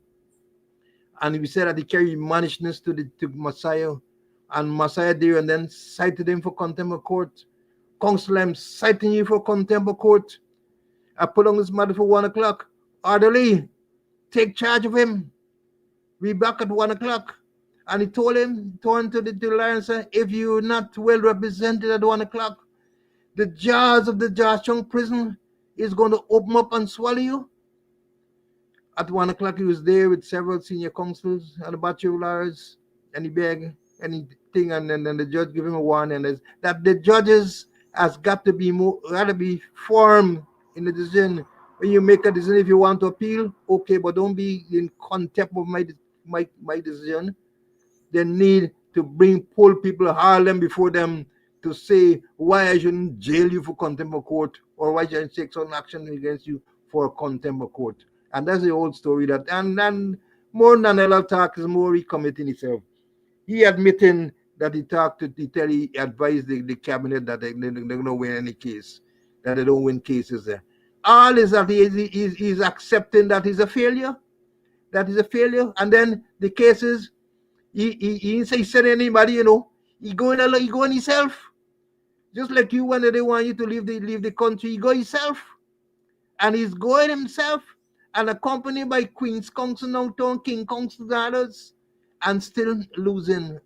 and we said that he carried managedness to Messiah, and Messiah there and then cited him for contempt of court. Counsel, I'm citing you for contempt of court. I put on this matter for 1 o'clock. Orderly, take charge of him. We back at 1 o'clock. And he told him, turned to the lawyer and said, if you're not well represented at 1 o'clock, the jaws of the Joshua prison is going to open up and swallow you. At 1 o'clock, he was there with several senior counsels and a batch of lawyers, and he begged anything, and then the judge gave him a warning that the judges has got to be firm in the decision. When you make a decision, if you want to appeal, okay, but don't be in contempt of my decision. They need to pull people, haul them before them to say why I shouldn't jail you for contempt of court, or why I should take some action against you for contempt of court. And that's the old story that, and more than a talk is more he committing himself. He admitting that he advised the cabinet that they're going to win any case, that they don't win cases there. All is that he's accepting that he's a failure, and then the cases, he didn't say send anybody, he going himself. Just like you, when they want you to leave the country, he go himself. And he's going himself, and accompanied by Queen's Counsel, now King Counsel and others, and still losing.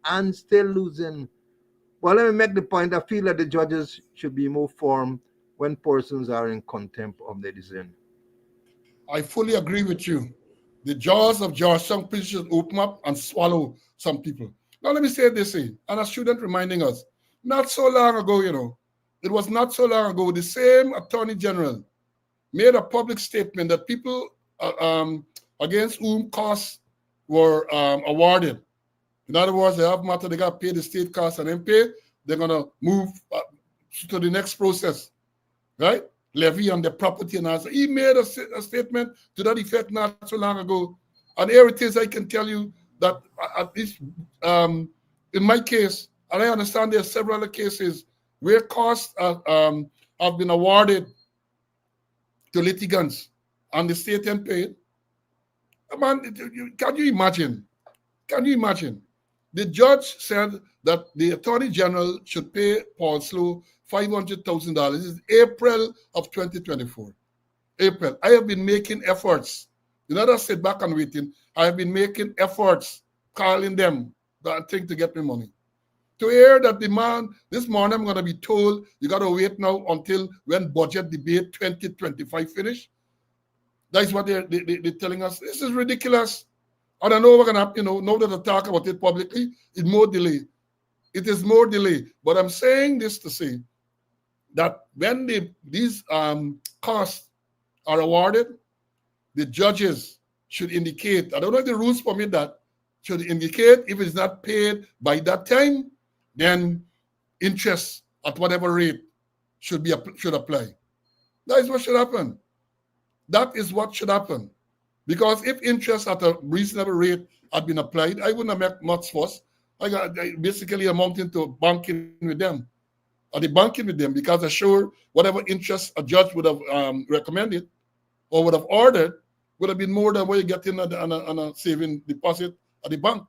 Well, let me make the point. I feel that the judges should be more firm when persons are in contempt of their decision. I fully agree with you. The jaws of Georgetown prison should open up and swallow some people. Now, let me say this, and a student reminding us, not so long ago, it was not so long ago, the same Attorney General made a public statement that people against whom costs were awarded. In other words, they have matter, they got paid the state costs and then pay, they're going to move to the next process, right? Levy on the property and answer. He made a statement to that effect not so long ago. And here it is, I can tell you that at least in my case, and I understand there are several other cases where costs have been awarded to litigants and the state ain't paid. Man, can you imagine? Can you imagine? The judge said that the Attorney General should pay Paul Slow $500,000. This is April of 2024. April. I have been making efforts. Not just sit back and waiting. I have been making efforts, calling them that thing to get me money. To hear that the man, this morning I'm going to be told, you got to wait now until when budget debate 2025 finish. That's what they're telling us. This is ridiculous. I don't know what's going to happen, now that I talk about it publicly, it's more delay. It is more delay. But I'm saying this to say that when these costs are awarded, the judges should indicate, I don't know if the rules permit that, should indicate if it's not paid by that time, then interest at whatever rate should apply. That is what should happen. That is what should happen. Because if interest at a reasonable rate had been applied, I wouldn't have met much fuss. Basically amounting to banking with them. Or the banking with them because I'm sure whatever interest a judge would have recommended or would have ordered would have been more than what you get in on a saving deposit at the bank.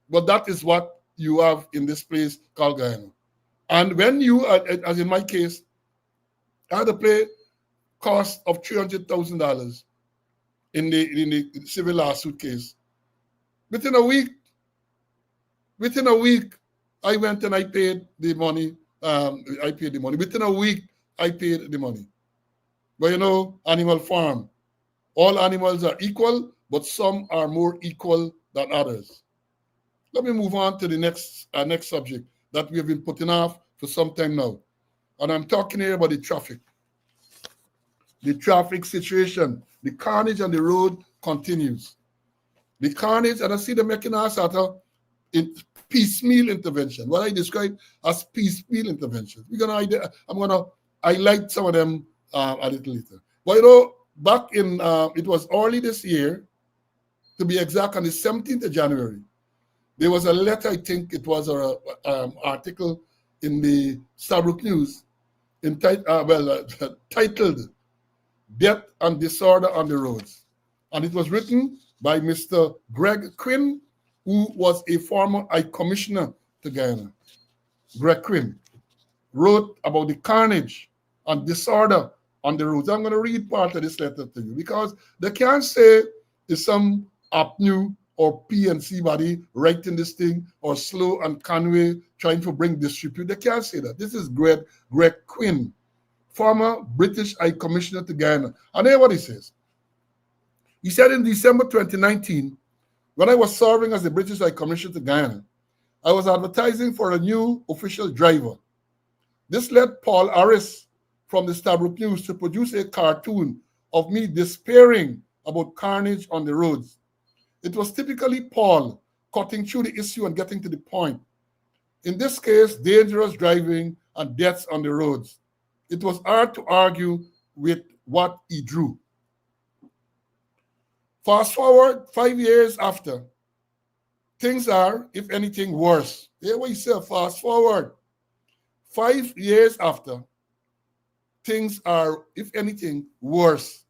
But that is what you have in this place called Guyana. And when you, as in my case, I had to pay cost of $300,000 in the civil lawsuit case. Within a week, I went and I paid the money. I paid the money. Within a week, I paid the money. But you know, animal farm, all animals are equal, but some are more equal than others. Let me move on to the next subject that we have been putting off for some time now. And I'm talking here about the traffic. The traffic situation, the carnage on the road continues. The carnage, and I see them making us at a piecemeal intervention, what I describe as piecemeal interventions. I'm gonna highlight some of them a little later. But you know, back in it was early this year, to be exact, on the 17th of January, there was a letter, I think it was an article in the Stabrook News titled Death and Disorder on the Roads. And it was written by Mr. Greg Quinn, who was a former High Commissioner to Guyana. Greg Quinn wrote about the carnage and disorder on the roads. I'm going to read part of this letter to you because they can't say it's some APNU or PNC body writing this thing or Slow and Conway trying to bring disrepute. They can't say that. This is Greg Quinn, former British High Commissioner to Guyana. And hear what he says. He said in December 2019, when I was serving as the British High Commissioner to Guyana, I was advertising for a new official driver. This led Paul Harris from the Stabrook News to produce a cartoon of me despairing about carnage on the roads. It was typically Paul cutting through the issue and getting to the point. In this case, dangerous driving and deaths on the roads. It was hard to argue with what he drew. Fast forward 5 years after, things are, if anything, worse. Hear what he said, fast forward. 5 years after, things are, if anything, worse.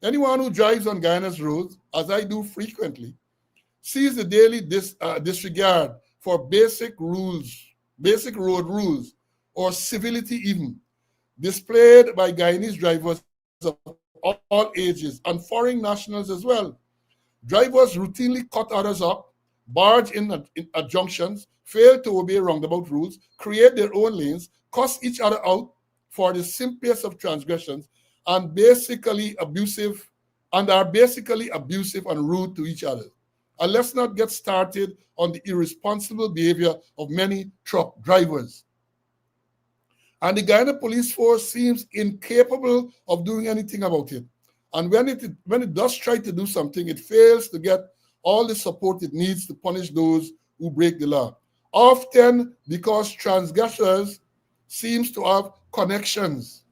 Anyone who drives on Guyana's roads, as I do frequently, sees the daily disregard for basic road rules, or civility even, displayed by Guyanese drivers of all ages and foreign nationals as well. Drivers routinely cut others up, barge in at junctions, fail to obey roundabout rules, create their own lanes, cuss each other out for the simplest of transgressions, and are basically abusive and rude to each other. And let's not get started on the irresponsible behavior of many truck drivers. And the Guyana police force seems incapable of doing anything about it. And when it does try to do something, it fails to get all the support it needs to punish those who break the law. Often because transgressors seems to have connections.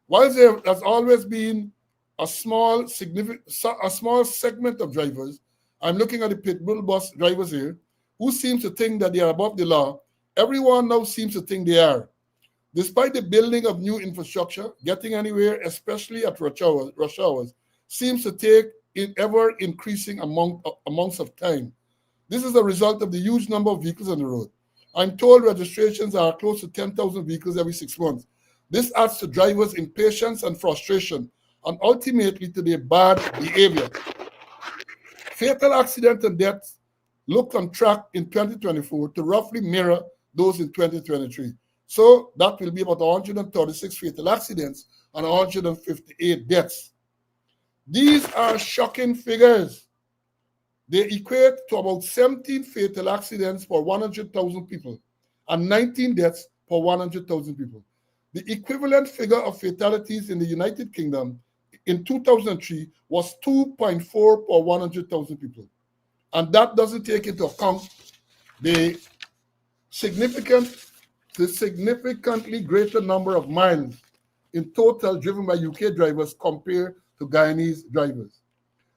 While there has always been a small segment of drivers, I'm looking at the pitbull bus drivers here, who seem to think that they are above the law. Everyone now seems to think they are. Despite the building of new infrastructure, getting anywhere, especially at rush hours, seems to take an ever-increasing amounts of time. This is a result of the huge number of vehicles on the road. I'm told registrations are close to 10,000 vehicles every 6 months. This adds to drivers' impatience and frustration, and ultimately to their bad behavior. Fatal accidents and deaths look on track in 2024 to roughly mirror those in 2023. So that will be about 136 fatal accidents and 158 deaths. These are shocking figures. They equate to about 17 fatal accidents per 100,000 people and 19 deaths per 100,000 people. The equivalent figure of fatalities in the United Kingdom in 2003 was 2.4 per 100,000 people. And that doesn't take into account the significantly greater number of miles in total driven by UK drivers compared to Guyanese drivers.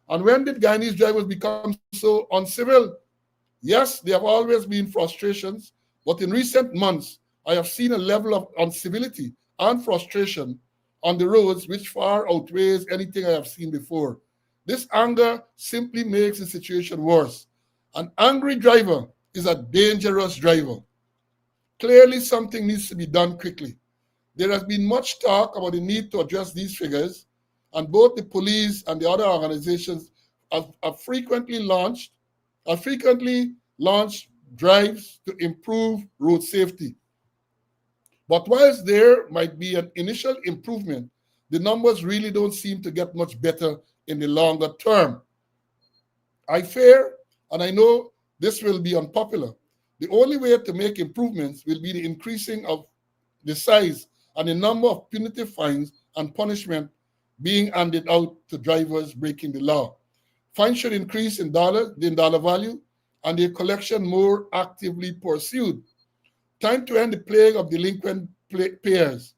And when did Guyanese drivers become so uncivil? Yes, there have always been frustrations, but in recent months, I have seen a level of uncivility and frustration on the roads which far outweighs anything I have seen before. This anger simply makes the situation worse. An angry driver is a dangerous driver. Clearly, something needs to be done quickly. There has been much talk about the need to address these figures, and both the police and the other organizations have frequently launched drives to improve road safety. But whilst there might be an initial improvement, the numbers really don't seem to get much better in the longer term. I fear, and I know this will be unpopular, the only way to make improvements will be the increasing of the size and the number of punitive fines and punishment being handed out to drivers breaking the law. Fines should increase in dollar value, and their collection more actively pursued. Time to end the plague of delinquent payers.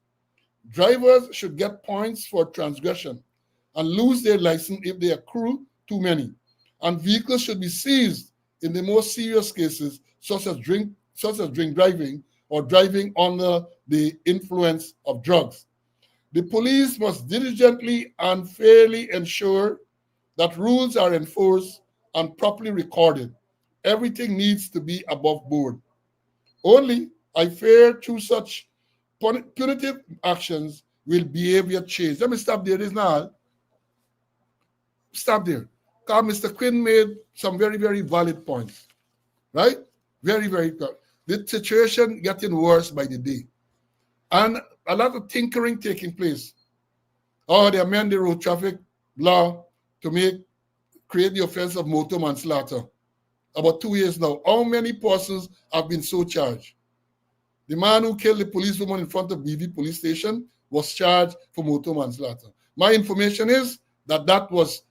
Drivers should get points for transgression and lose their license if they accrue too many. And vehicles should be seized in the most serious cases, such as drink driving or driving under the influence of drugs. The police must diligently and fairly ensure that rules are enforced and properly recorded. Everything needs to be above board. Only, I fear, through such punitive actions will behavior change. Let me stop there. This now. Stop there. Because Mr. Quinn made some very, very valid points, right? Very, very good. The situation getting worse by the day. And a lot of tinkering taking place. Oh, they amend the road traffic law to create the offense of motor manslaughter. About 2 years now. How many persons have been so charged? The man who killed the policewoman in front of BV police station was charged for motor manslaughter. My information is that that was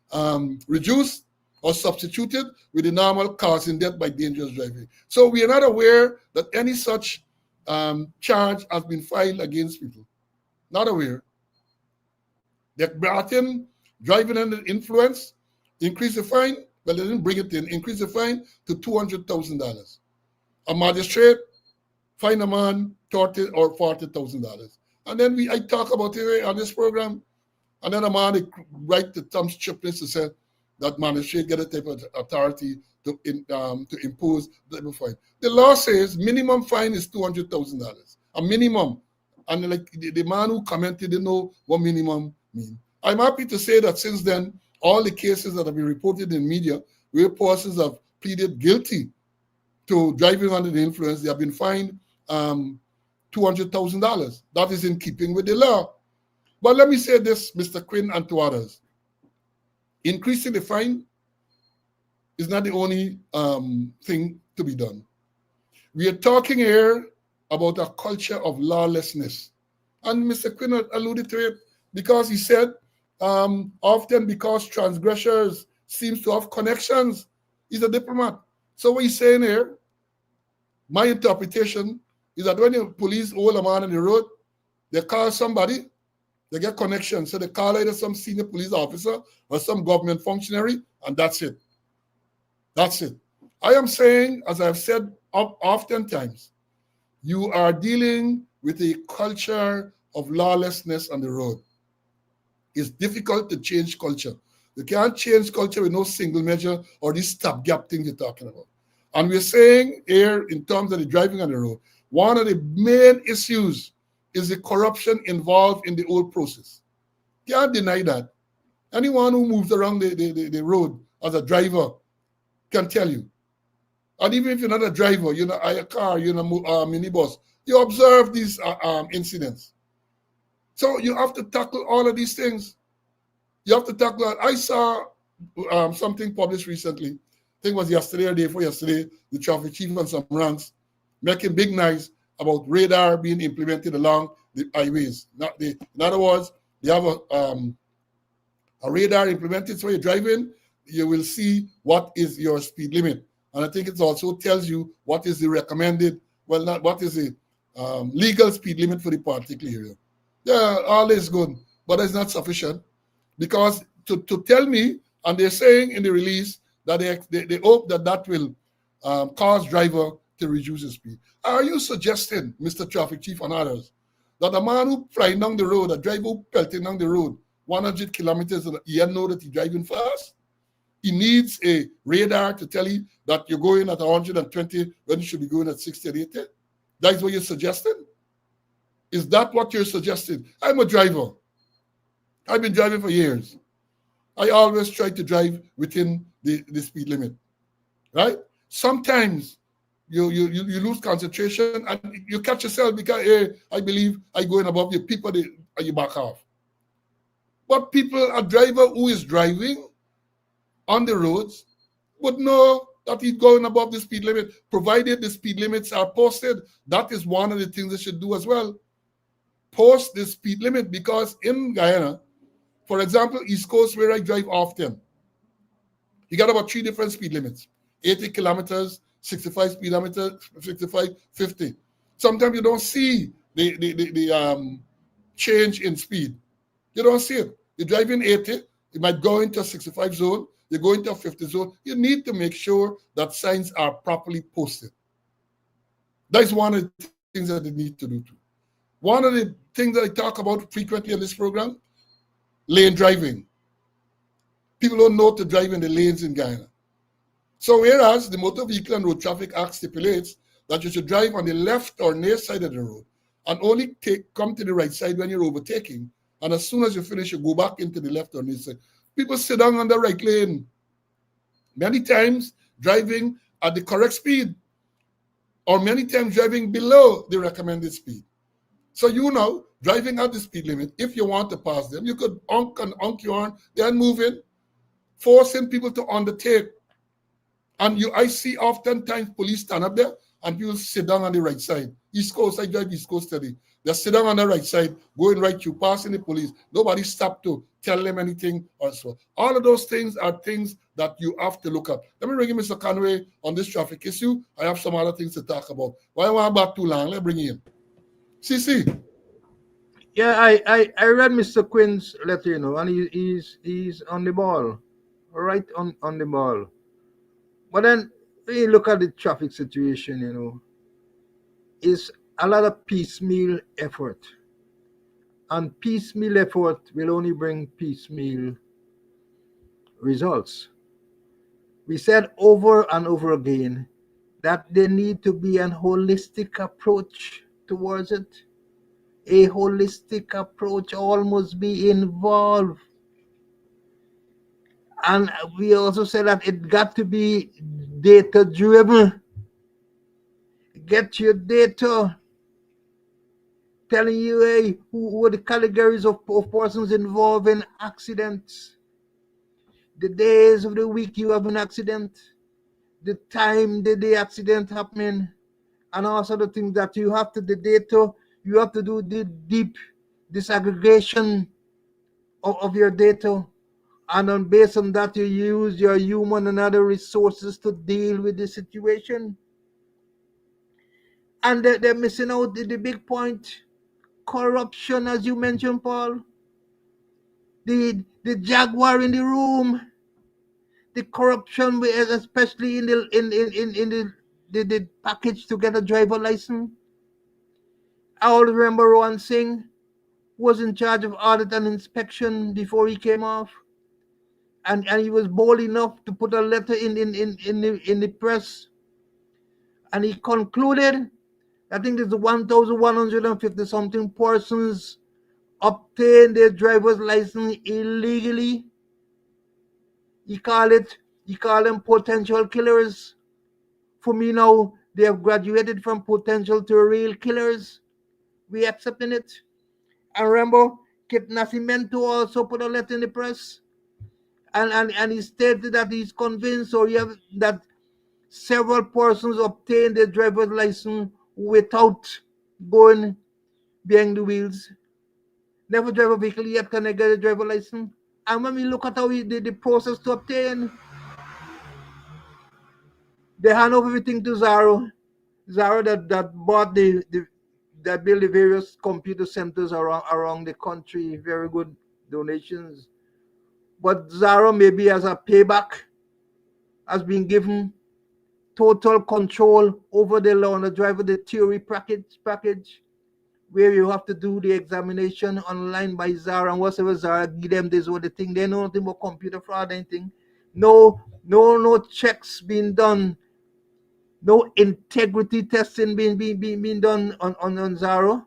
reduced or substituted with the normal causing death by dangerous driving. So we are not aware that any such charge has been filed against people. Not aware. They brought in driving under influence, increase the fine. Well, they didn't bring it in. Increase the fine to $200,000. A magistrate fine a man $30,000 or $40,000. And then I talk about it on this program, and then a man write to Tom Chiplins to say that magistrate get a type of authority to impose the fine. The law says minimum fine is $200,000, a minimum. And like the man who commented didn't know what minimum means. I'm happy to say that since then, all the cases that have been reported in media where persons have pleaded guilty to driving under the influence, they have been fined $200,000. That is in keeping with the law. But let me say this, Mr. Quinn and to others. Increasing the fine is not the only thing to be done. We are talking here about a culture of lawlessness. And Mr. Quinn alluded to it because he said often because transgressors seems to have connections, he's a diplomat. So what he's saying here, my interpretation is that when the police hold a man on the road, they call somebody, they get connections. So they call either some senior police officer or some government functionary, and that's it. That's it. I am saying, as I've said oftentimes, you are dealing with a culture of lawlessness on the road. It's difficult to change culture. You can't change culture with no single measure or this stopgap thing you're talking about. And we're saying here, in terms of the driving on the road, one of the main issues is the corruption involved in the whole process. Can't deny that. Anyone who moves around the road as a driver can tell you. And even if you're not a driver, you're not a car, you're not a minibus, you observe these incidents. So you have to tackle all of these things. You have to tackle that. I saw something published recently. I think it was yesterday or day before yesterday. The traffic chief and some ranks making big noise about radar being implemented along the highways. In other words, you have a radar implemented so you're driving, you will see what is your speed limit. And I think it also tells you what is the recommended, well, not what is the legal speed limit for the particular area. Yeah, all is good, but it's not sufficient. Because to tell me And they're saying in the release that they hope that that will cause driver to reduce his speed. Are you suggesting, Mr. Traffic Chief and others, that a man who flying down the road, a driver who pelting down the road 100 kilometers, he know that he's driving fast? He needs a radar to tell you that you're going at 120 when you should be going at 60 or 80? That is what you're suggesting? Is that what you're suggesting? I'm a driver. I've been driving for years. I always try to drive within the speed limit, right? Sometimes you lose concentration and you catch yourself because, hey, I believe I going above you. People, you back off. But people, a driver who is driving on the roads would know that he's going above the speed limit, provided the speed limits are posted. That is one of the things they should do as well. Post the speed limit, because in Guyana, for example, East Coast, where I drive often, you got about 3 different speed limits: 80 kilometers, 65 kilometers, 65, 50. Sometimes you don't see the change in speed. You don't see it. You're driving 80, you might go into a 65 zone, you go into a 50 zone. You need to make sure that signs are properly posted. That's one of the things that they need to do too. One of the things that I talk about frequently on this program, lane driving. People don't know to drive in the lanes in Guyana. So whereas the Motor Vehicle and Road Traffic Act stipulates that you should drive on the left or near side of the road and only come to the right side when you're overtaking, and as soon as you finish, you go back into the left or near side. People sit down on the right lane, many times driving at the correct speed, or many times driving below the recommended speed. So driving at the speed limit, if you want to pass them, you could honk your horn, then moving, forcing people to undertake. And I see oftentimes police stand up there and people sit down on the right side. East Coast, I drive East Coast steady. They sit down on the right side, going right through, passing the police. Nobody stopped to tell them anything or so. All of those things are things that you have to look at. Let me bring in Mr. Conway on this traffic issue. I have some other things to talk about. Why am I back too long? Let's bring you in. CC. Yeah, I read Mr. Quinn's letter, and he's on the ball, right on the ball. But then when you look at the traffic situation, it's a lot of piecemeal effort, and piecemeal effort will only bring piecemeal results. We said over and over again that there need to be an holistic approach towards it. A holistic approach almost be involved. And we also said that it got to be data driven. Get your data telling you, hey, who are the categories of persons involved in accidents, the days of the week you have an accident, the time the accident happening, and also the things that you have to, the data, you have to do the deep disaggregation of your data. And then based on that, you use your human and other resources to deal with the situation. And they're missing out the big point. Corruption, as you mentioned, Paul. The jaguar in the room. The corruption, especially in the package to get a driver license. I always remember Rohan Singh was in charge of audit and inspection before he came off. And he was bold enough to put a letter in the press. And he concluded, I think there's 1,150 something persons obtained their driver's license illegally. He call them potential killers. For me now, they have graduated from potential to real killers. We accepting it. And remember, Kit Nascimento also put a letter in the press. And he stated that he's convinced that several persons obtained their driver's license without going behind the wheels. Never drive a vehicle yet, can I get a driver's license? And when we look at how we did the process to obtain, they hand over everything to Zaro. Zaro that bought that built the various computer centers around the country, very good donations. But Zara, maybe as a payback, has been given total control over the law and the driver, the theory package, where you have to do the examination online by Zara, and whatever Zara give them, this or the thing. They know nothing about computer fraud, anything. No checks being done, no integrity testing being done on Zara.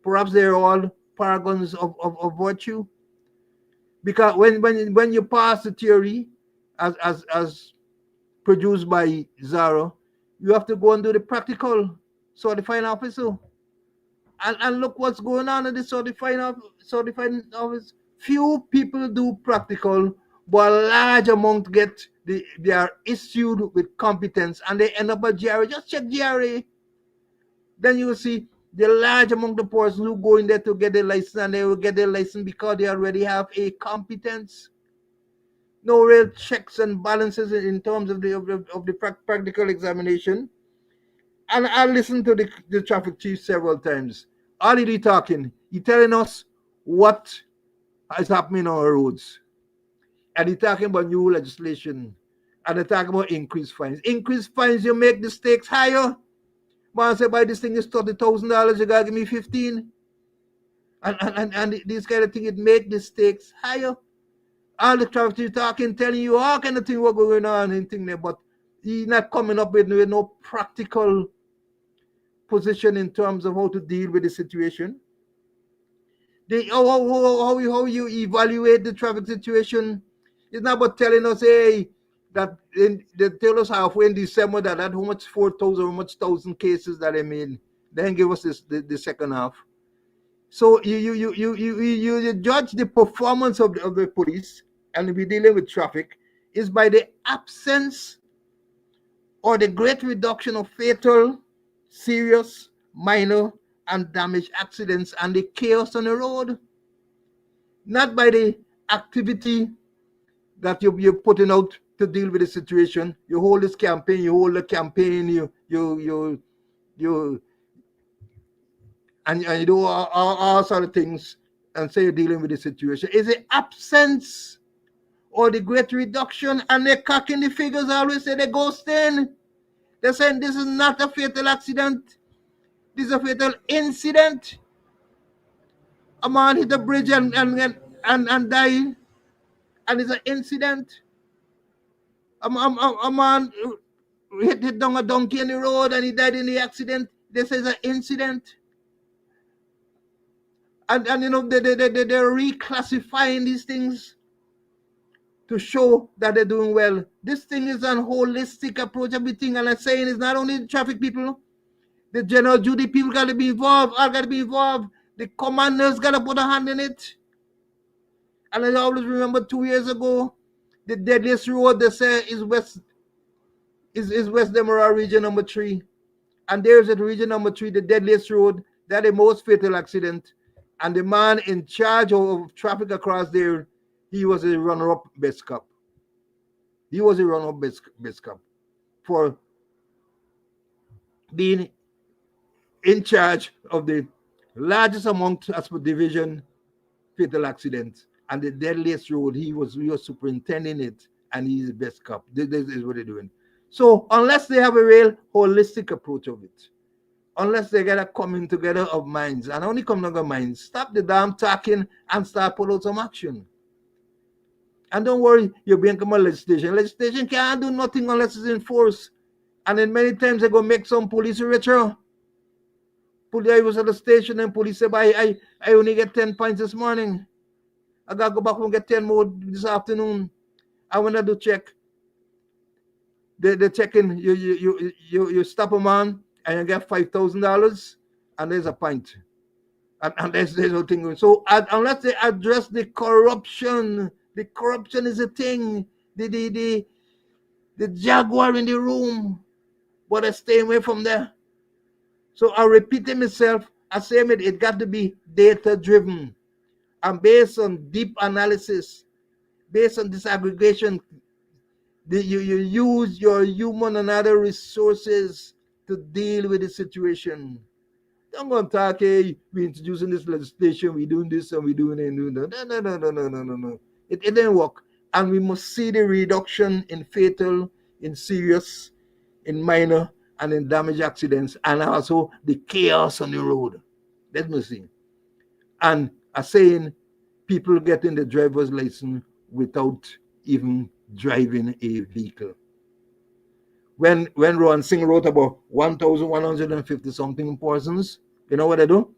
Perhaps they're all paragons of virtue. Because when you pass the theory as produced by Zara, you have to go and do the practical certifying officer. And look what's going on in the certifying office. Few people do practical, but a large amount they are issued with competence and they end up at GRA. Just check GRA. Then you will see the large amount of persons who go in there to get their license, and they will get their license because they already have a competence. No real checks and balances in terms of the practical examination. And I listened to the traffic chief several times. All he talking, he telling us what is happening on our roads. And he talking about new legislation. And they talking about increased fines. Increased fines, you make the stakes higher. Man say, buy this thing is $30,000, you gotta give me 15. And this kind of thing, it make the stakes higher. All the traffic chief talking, telling you all kind of thing what going on and thing there, but he's not coming up with no practical position in terms of how to deal with the situation. How you evaluate the traffic situation. It's not about telling us, hey, that they tell us halfway in December that how much 4,000, how much thousand cases that they made. Then give us the second half. So you judge the performance of the police, and we're dealing with traffic, is by the absence or the great reduction of fatal, serious, minor, and damage accidents and the chaos on the road. Not by the activity that you're putting out to deal with the situation. You hold this campaign, you hold the campaign, and you do all sort of things and say you're dealing with the situation. Is the absence or the great reduction, and they're cocking the figures, always say they're ghosting. They're saying this is not a fatal accident. This is a fatal incident. A man hit a bridge and died, and it's an incident. A man hit down a donkey in the road and he died in the accident. This is an incident. And you know, they're reclassifying these things to show that they're doing well. This thing is a holistic approach, everything. And I'm saying it's not only the traffic people, the general duty people got to be involved, all got to be involved. The commanders got to put a hand in it. And I always remember 2 years ago, the deadliest road they say is West Demerara region number 3. And there's at region number 3, the deadliest road, that the most fatal accident. And the man in charge of traffic across there, he was a runner-up best cop. He was a runner-up best cop for being in charge of the largest amount as per division fatal accidents and the deadliest road. He was superintending it, and he's the best cop. This is what they're doing. So unless they have a real holistic approach of it, unless they get a coming together of minds, and only coming together of minds, stop the damn talking and start put out some action. And don't worry, you're being come on legislation. Legislation can't do nothing unless it's enforced. And then many times they go make some police richer. I was at the station and police said, I only get 10 points this morning. I gotta go back and get 10 more this afternoon. I want to do check. They're checking. You stop a man and you get $5,000, and there's a pint. And there's no thing going. So unless they address the corruption is a thing. The jaguar in the room, but I stay away from there. So I repeat it myself. I say it got to be data driven and based on deep analysis, based on disaggregation. You use your human and other resources to deal with the situation. Don't go and talk, hey, we're introducing this legislation, we're doing this and we're doing it and doing that. No. It didn't work. And we must see the reduction in fatal, in serious, in minor, and in damage accidents, and also the chaos on the road. Let me see. And a saying, people getting the driver's license without even driving a vehicle. When Rohan Singh wrote about 1,150 something persons, you know what they do?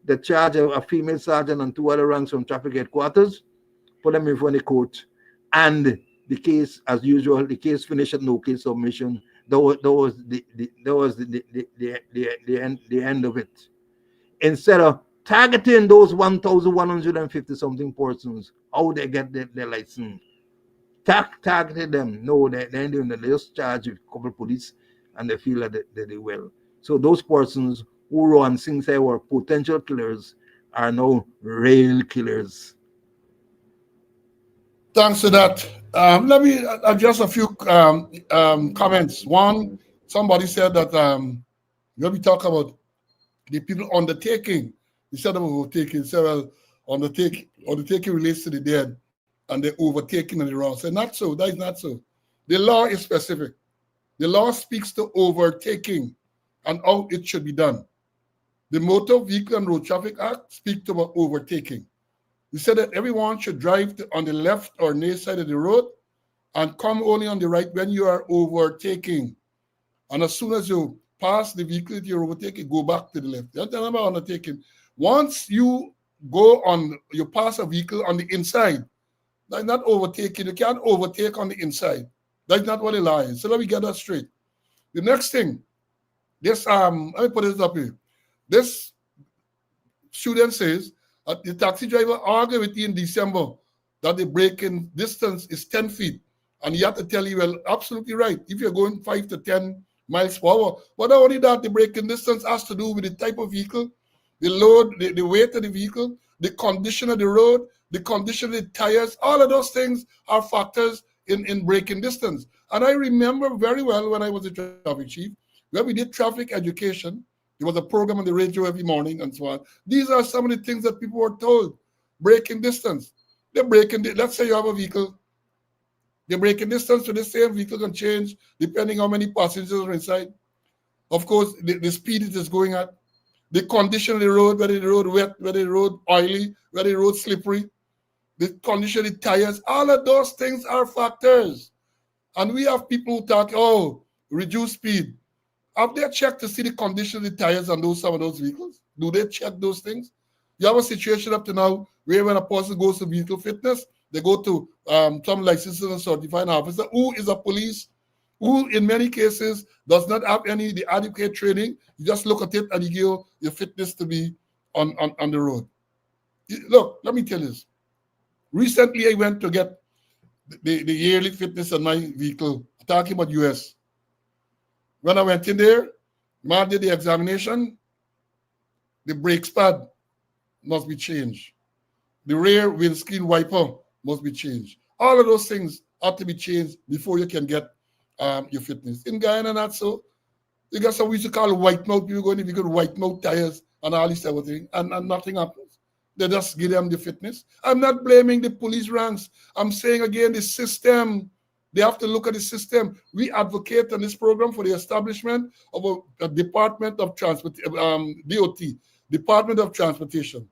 They charge a female sergeant and two other ranks from traffic headquarters, put them in front of the court, and the case, as usual, the case finished at no case submission. That was the end of it. Instead of targeting those 1,150 something persons, how they get their license, targeted them. No, they ain't doing that. They just charge a couple of police and they feel that they will. So those persons who run things they were potential killers are now real killers. Thanks for that. Let me address a few comments. One, somebody said that when we talk about the people undertaking instead of overtaking, say, well, undertaking relates to the dead and they're overtaking and the wrong. So not so. That is not so. The law is specific. The law speaks to overtaking and how it should be done. The Motor Vehicle and Road Traffic Act speaks about overtaking. We said that everyone should drive on the left or near side of the road and come only on the right when you are overtaking. And as soon as you pass the vehicle that you're overtaking, go back to the left. That's another undertaking. Once you you pass a vehicle on the inside, that's not overtaking. You can't overtake on the inside. That's not what the law is. So let me get that straight. The next thing, this let me put this up here. This student says the taxi driver argued with you in December that the braking distance is 10 feet. And he had to tell you, well, absolutely right. If you're going 5 to 10 miles per hour, but not only that, the braking distance has to do with the type of vehicle, the load, the weight of the vehicle, the condition of the road, the condition of the tires. All of those things are factors in braking distance. And I remember very well when I was a traffic chief, when we did traffic education, there was a program on the radio every morning and so on. These are some of the things that people were told. Braking distance. Let's say you have a vehicle. The braking distance to the same vehicle can change depending how many passengers are inside. Of course, the speed it is going at, the condition of the road, whether the road wet, whether the road oily, whether the road slippery, the condition of the tires, all of those things are factors. And we have people who talk, oh, reduce speed. Have they checked to see the condition of the tires on some of those vehicles? Do they check those things? You have a situation up to now where when a person goes to vehicle fitness, they go to some licensed and certified officer who is a police, who in many cases does not have the adequate training. You just look at it and you give your fitness to be on the road. Look, let me tell you this. Recently, I went to get the yearly fitness on my vehicle, talking about US. When I went in there, man did the examination, the brakes pad must be changed. The rear windscreen wiper must be changed. All of those things have to be changed before you can get your fitness. In Guyana, not so. You got some we used to call white mouth. People going to be good white mouth tires and all this everything, and nothing happens. They just give them the fitness. I'm not blaming the police ranks. I'm saying again, the system. They have to look at the system. We advocate on this program for the establishment of a Department of Transport, DOT, Department of Transportation,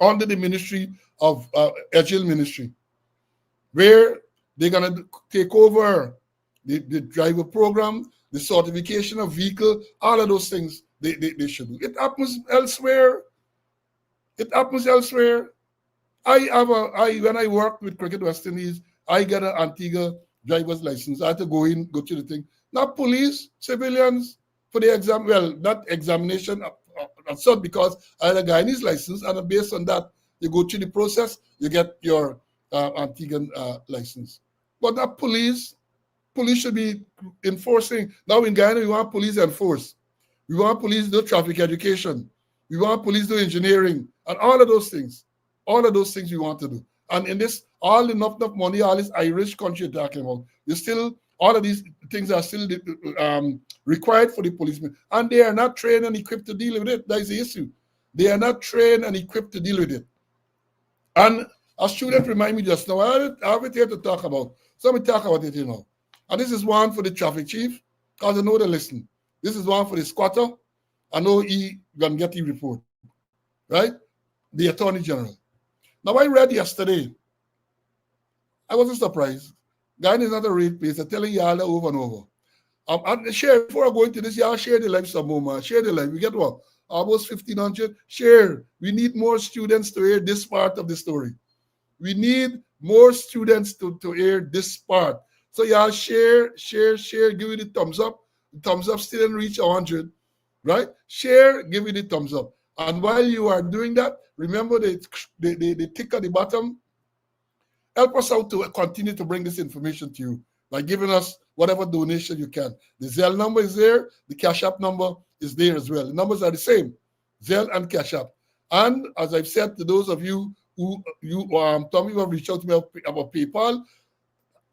under the Ministry of Agile Ministry, where they're going to take over the driver program, the certification of vehicle, all of those things they should do. It happens elsewhere. It happens elsewhere. When I worked with Cricket West Indies, I got an Antigua driver's license. I had to go to the thing. Not police, civilians for the exam. Well, that examination, absurd because I had a Guyanese license, and based on that, you go through the process, you get your Antiguan license. But not police. Police should be enforcing. Now in Guyana, we want police enforce. We want police to do traffic education. We want police to do engineering and all of those things. All of those things we want to do. And in this, all enough money, all this Irish country you're talking about, all of these things are still required for the policemen. And they are not trained and equipped to deal with it. That is the issue. They are not trained and equipped to deal with it. And A student remind me just now, I have it here to talk about. So let me talk about it, And this is one for the traffic chief, because I know they listen. This is one for the squatter. I know he gonna get the report, right? The Attorney General. Now I read yesterday, I wasn't surprised. Guy is not a real place. They're telling y'all over and over. And share, before I go into this, y'all share the live some more, man. Share the live. We get what? Almost 1,500. Share. We need more students to hear this part of the story. We need more students to hear this part. So y'all share, give it a thumbs up. The thumbs up still didn't reach 100, right? Share, give it a thumbs up. And while you are doing that, remember the tick at the bottom. Help us out to continue to bring this information to you by giving us whatever donation you can. The Zelle number is there. The Cash App number is there as well. The numbers are the same, Zelle and Cash App. And as I've said to those of you who Tommy have reached out to me about PayPal,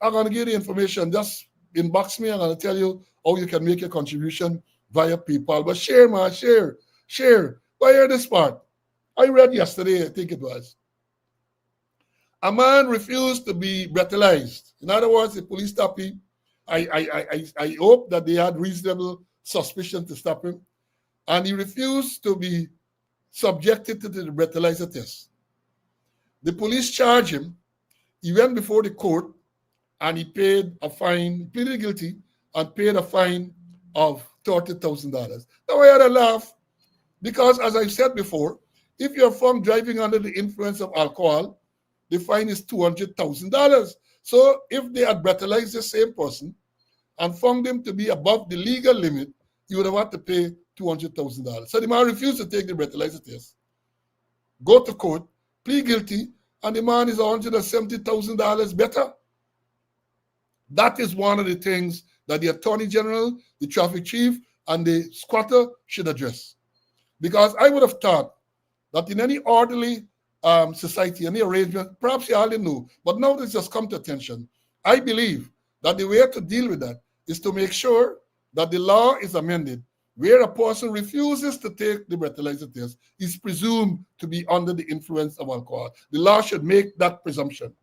I'm going to give you the information. Just inbox me. I'm going to tell you how you can make your contribution via PayPal. But share, man, share. But hear this part. I read yesterday, I think it was. A man refused to be breathalyzed. In other words, the police stopped him. I hope that they had reasonable suspicion to stop him. And he refused to be subjected to the breathalyzer test. The police charged him. He went before the court and he paid a fine, pleaded guilty, and paid a fine of $30,000. Now I had a laugh because, as I've said before, if you're found driving under the influence of alcohol, the fine is $200,000. So if they had breathalyzed the same person and found him to be above the legal limit, you would have had to pay $200,000. So the man refused to take the breathalyzer test, go to court, plead guilty, and the man is $170,000 better. That is one of the things that the Attorney General, the traffic chief, and the squatter should address. Because I would have thought that in any orderly society, any arrangement, perhaps you already know, but now this has come to attention. I believe that the way to deal with that is to make sure that the law is amended where a person refuses to take the breathalyzer test is presumed to be under the influence of alcohol. The law should make that presumption.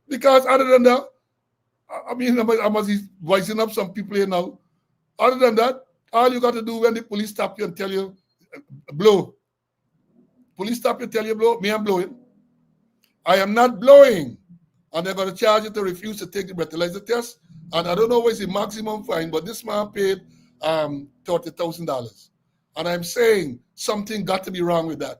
Because other than that, I mean, I must be voicing up some people here now. Other than that, all you got to do when the police stop you and tell you, blow. Police stop you, tell you, blow. Me, I'm blowing. I am not blowing. And they're going to charge you to refuse to take the breathalyzer test. And I don't know what's the maximum fine, but this man paid $30,000. And I'm saying something got to be wrong with that.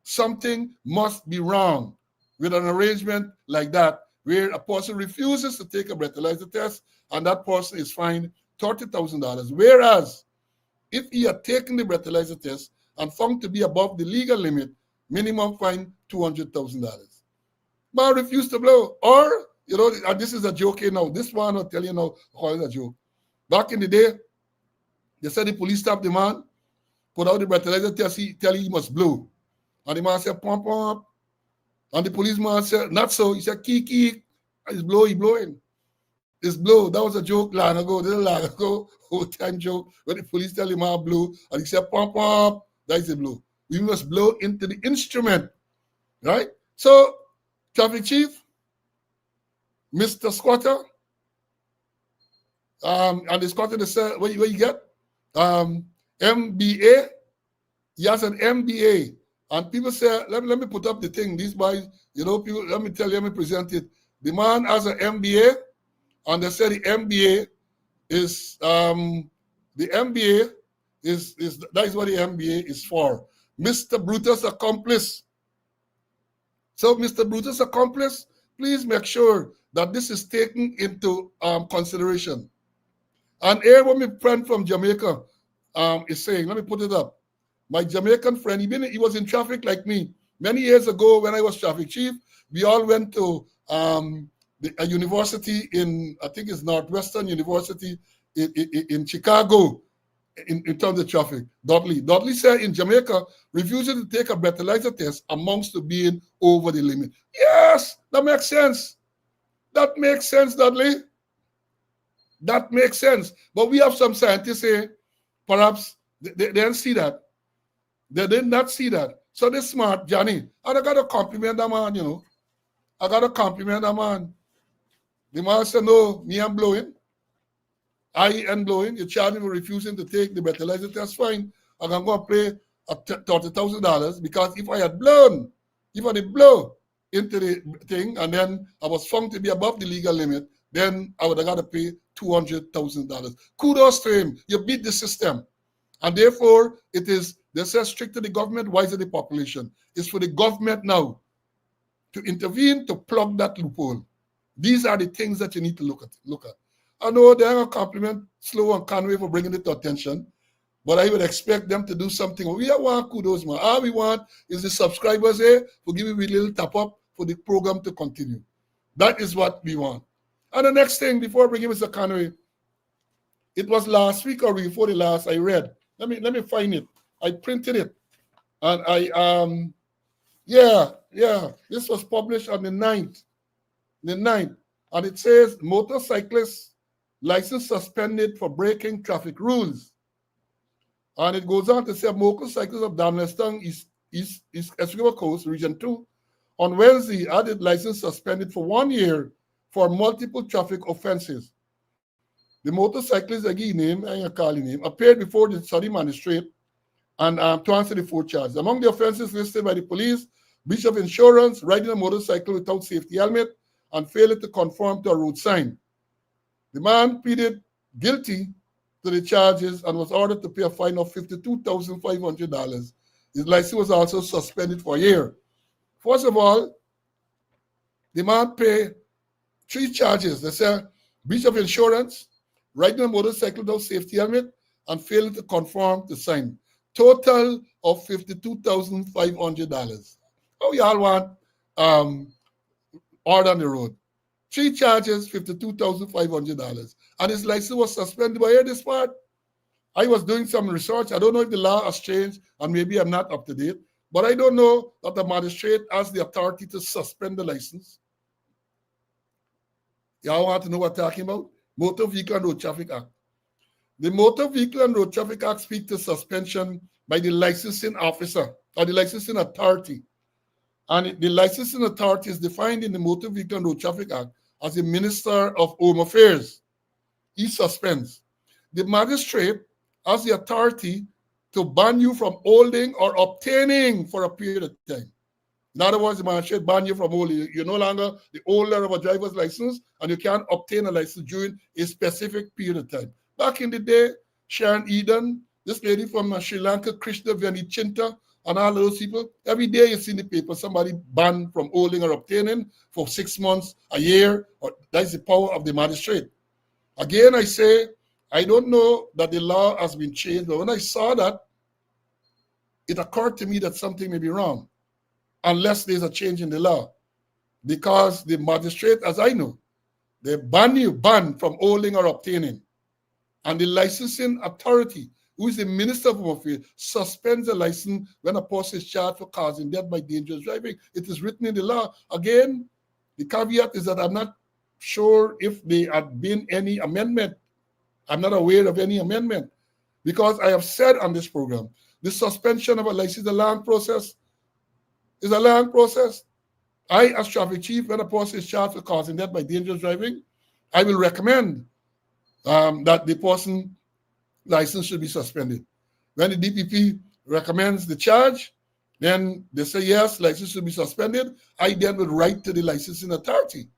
Something must be wrong with an arrangement like that, where a person refuses to take a breathalyzer test and that person is fined $30,000. Whereas if he had taken the breathalyzer test and found to be above the legal limit, minimum fine $200,000. Man refused to blow. Or, and this is a joke here now. This one I'll tell you now, how it's a joke. Back in the day, they said the police stopped the man, put out the breathalyzer test, tell him he must blow. And the man said, pump, pump. And the policeman said, not so. He said, key. He's blowing. It's blow. That was a joke long ago. This is long ago, old time joke. When the police tell him how blow, and he said, pump, pump. That is a blow. We must blow into the instrument. Right? So, traffic chief, Mr. Squatter, and the squatter, they said, what you get? MBA. He has an MBA. And people say, let me put up the thing. These boys, people, let me present it. The man has an MBA, and they say the MBA is that is what the MBA is for. Mr. Brutus accomplice. So, Mr. Brutus accomplice, please make sure that this is taken into consideration. And here what my friend from Jamaica is saying, let me put it up. My Jamaican friend, he was in traffic like me. Many years ago when I was traffic chief, we all went to a university in, I think it's Northwestern University in Chicago in terms of traffic. Dudley said in Jamaica, refusing to take a breathalyzer test amounts to being over the limit. Yes, that makes sense. That makes sense, Dudley. That makes sense. But we have some scientists here, perhaps they didn't see that. They did not see that. So they're smart, Johnny. And I got to compliment them, man, I got a compliment a man. The man said, no, me I'm blowing. I am blowing. You charge me for refusing to take the breathalyzer test, fine. I can go and pay $30,000 because if I had blown, if I did blow into the thing and then I was found to be above the legal limit, then I would have got to pay $200,000. Kudos to him. You beat the system. And therefore, it is, they say strict to the government, wise to the population. It's for the government now to intervene to plug that loophole. These are the things that you need to look at. I know they're a compliment Slow and Conway for bringing it to attention, but I would expect them to do something. We want kudos, man. All we want is the subscribers here for giving me a little tap up for the program to continue. That is what we want. And the next thing, before I bring in Mr. Conway, it was last week or before the last I read. Let me find it. I printed it. And this was published on the 9th. And it says motorcyclist license suspended for breaking traffic rules. And it goes on to say motorcyclists of Darmlestang East Essex Coast, Region 2, on Wednesday had its license suspended for 1 year for multiple traffic offenses. The motorcyclist, appeared before the study magistrate and to answer the 4 charges. Among the offenses listed by the police, breach of insurance, riding a motorcycle without safety helmet, and failure to conform to a road sign. The man pleaded guilty to the charges and was ordered to pay a fine of $52,500. His license was also suspended for a year. First of all, the man paid 3 charges. They said breach of insurance, riding a motorcycle without safety helmet, and failing to conform to sign. Total of $52,500. Oh, y'all want order on the road. 3 charges, $52,500. And his license was suspended. But here this part, I was doing some research. I don't know if the law has changed, and maybe I'm not up to date. But I don't know that the magistrate has the authority to suspend the license. Y'all want to know what I'm talking about? Motor Vehicle and Road Traffic Act. The Motor Vehicle and Road Traffic Act speaks to suspension by the licensing officer or the licensing authority. And the licensing authority is defined in the Motor Vehicle and Road Traffic Act as the Minister of Home Affairs. He suspends. The magistrate has the authority to ban you from holding or obtaining for a period of time. In other words, the magistrate ban you from holding. You're no longer the holder of a driver's license, and you can't obtain a license during a specific period of time. Back in the day, Sharon Eden, this lady from Sri Lanka, Krishna Venichinta, and all those people, every day you see in the paper somebody banned from holding or obtaining for 6 months, a year, or that's the power of the magistrate. Again, I say, I don't know that the law has been changed, but when I saw that, it occurred to me that something may be wrong, unless there's a change in the law. Because the magistrate, as I know, they ban from holding or obtaining. And the licensing authority, who is the Minister of Home Affairs, suspends the license when a person is charged for causing death by dangerous driving. It is written in the law. Again, the caveat is that I'm not sure if there had been any amendment. I'm not aware of any amendment, because I have said on this program, the suspension of a license is a long process. It's a long process. I, as traffic chief, when a person is charged for causing death by dangerous driving, I will recommend that the person license should be suspended. When the DPP recommends the charge, then they say yes, license should be suspended. I then will write to the licensing authority,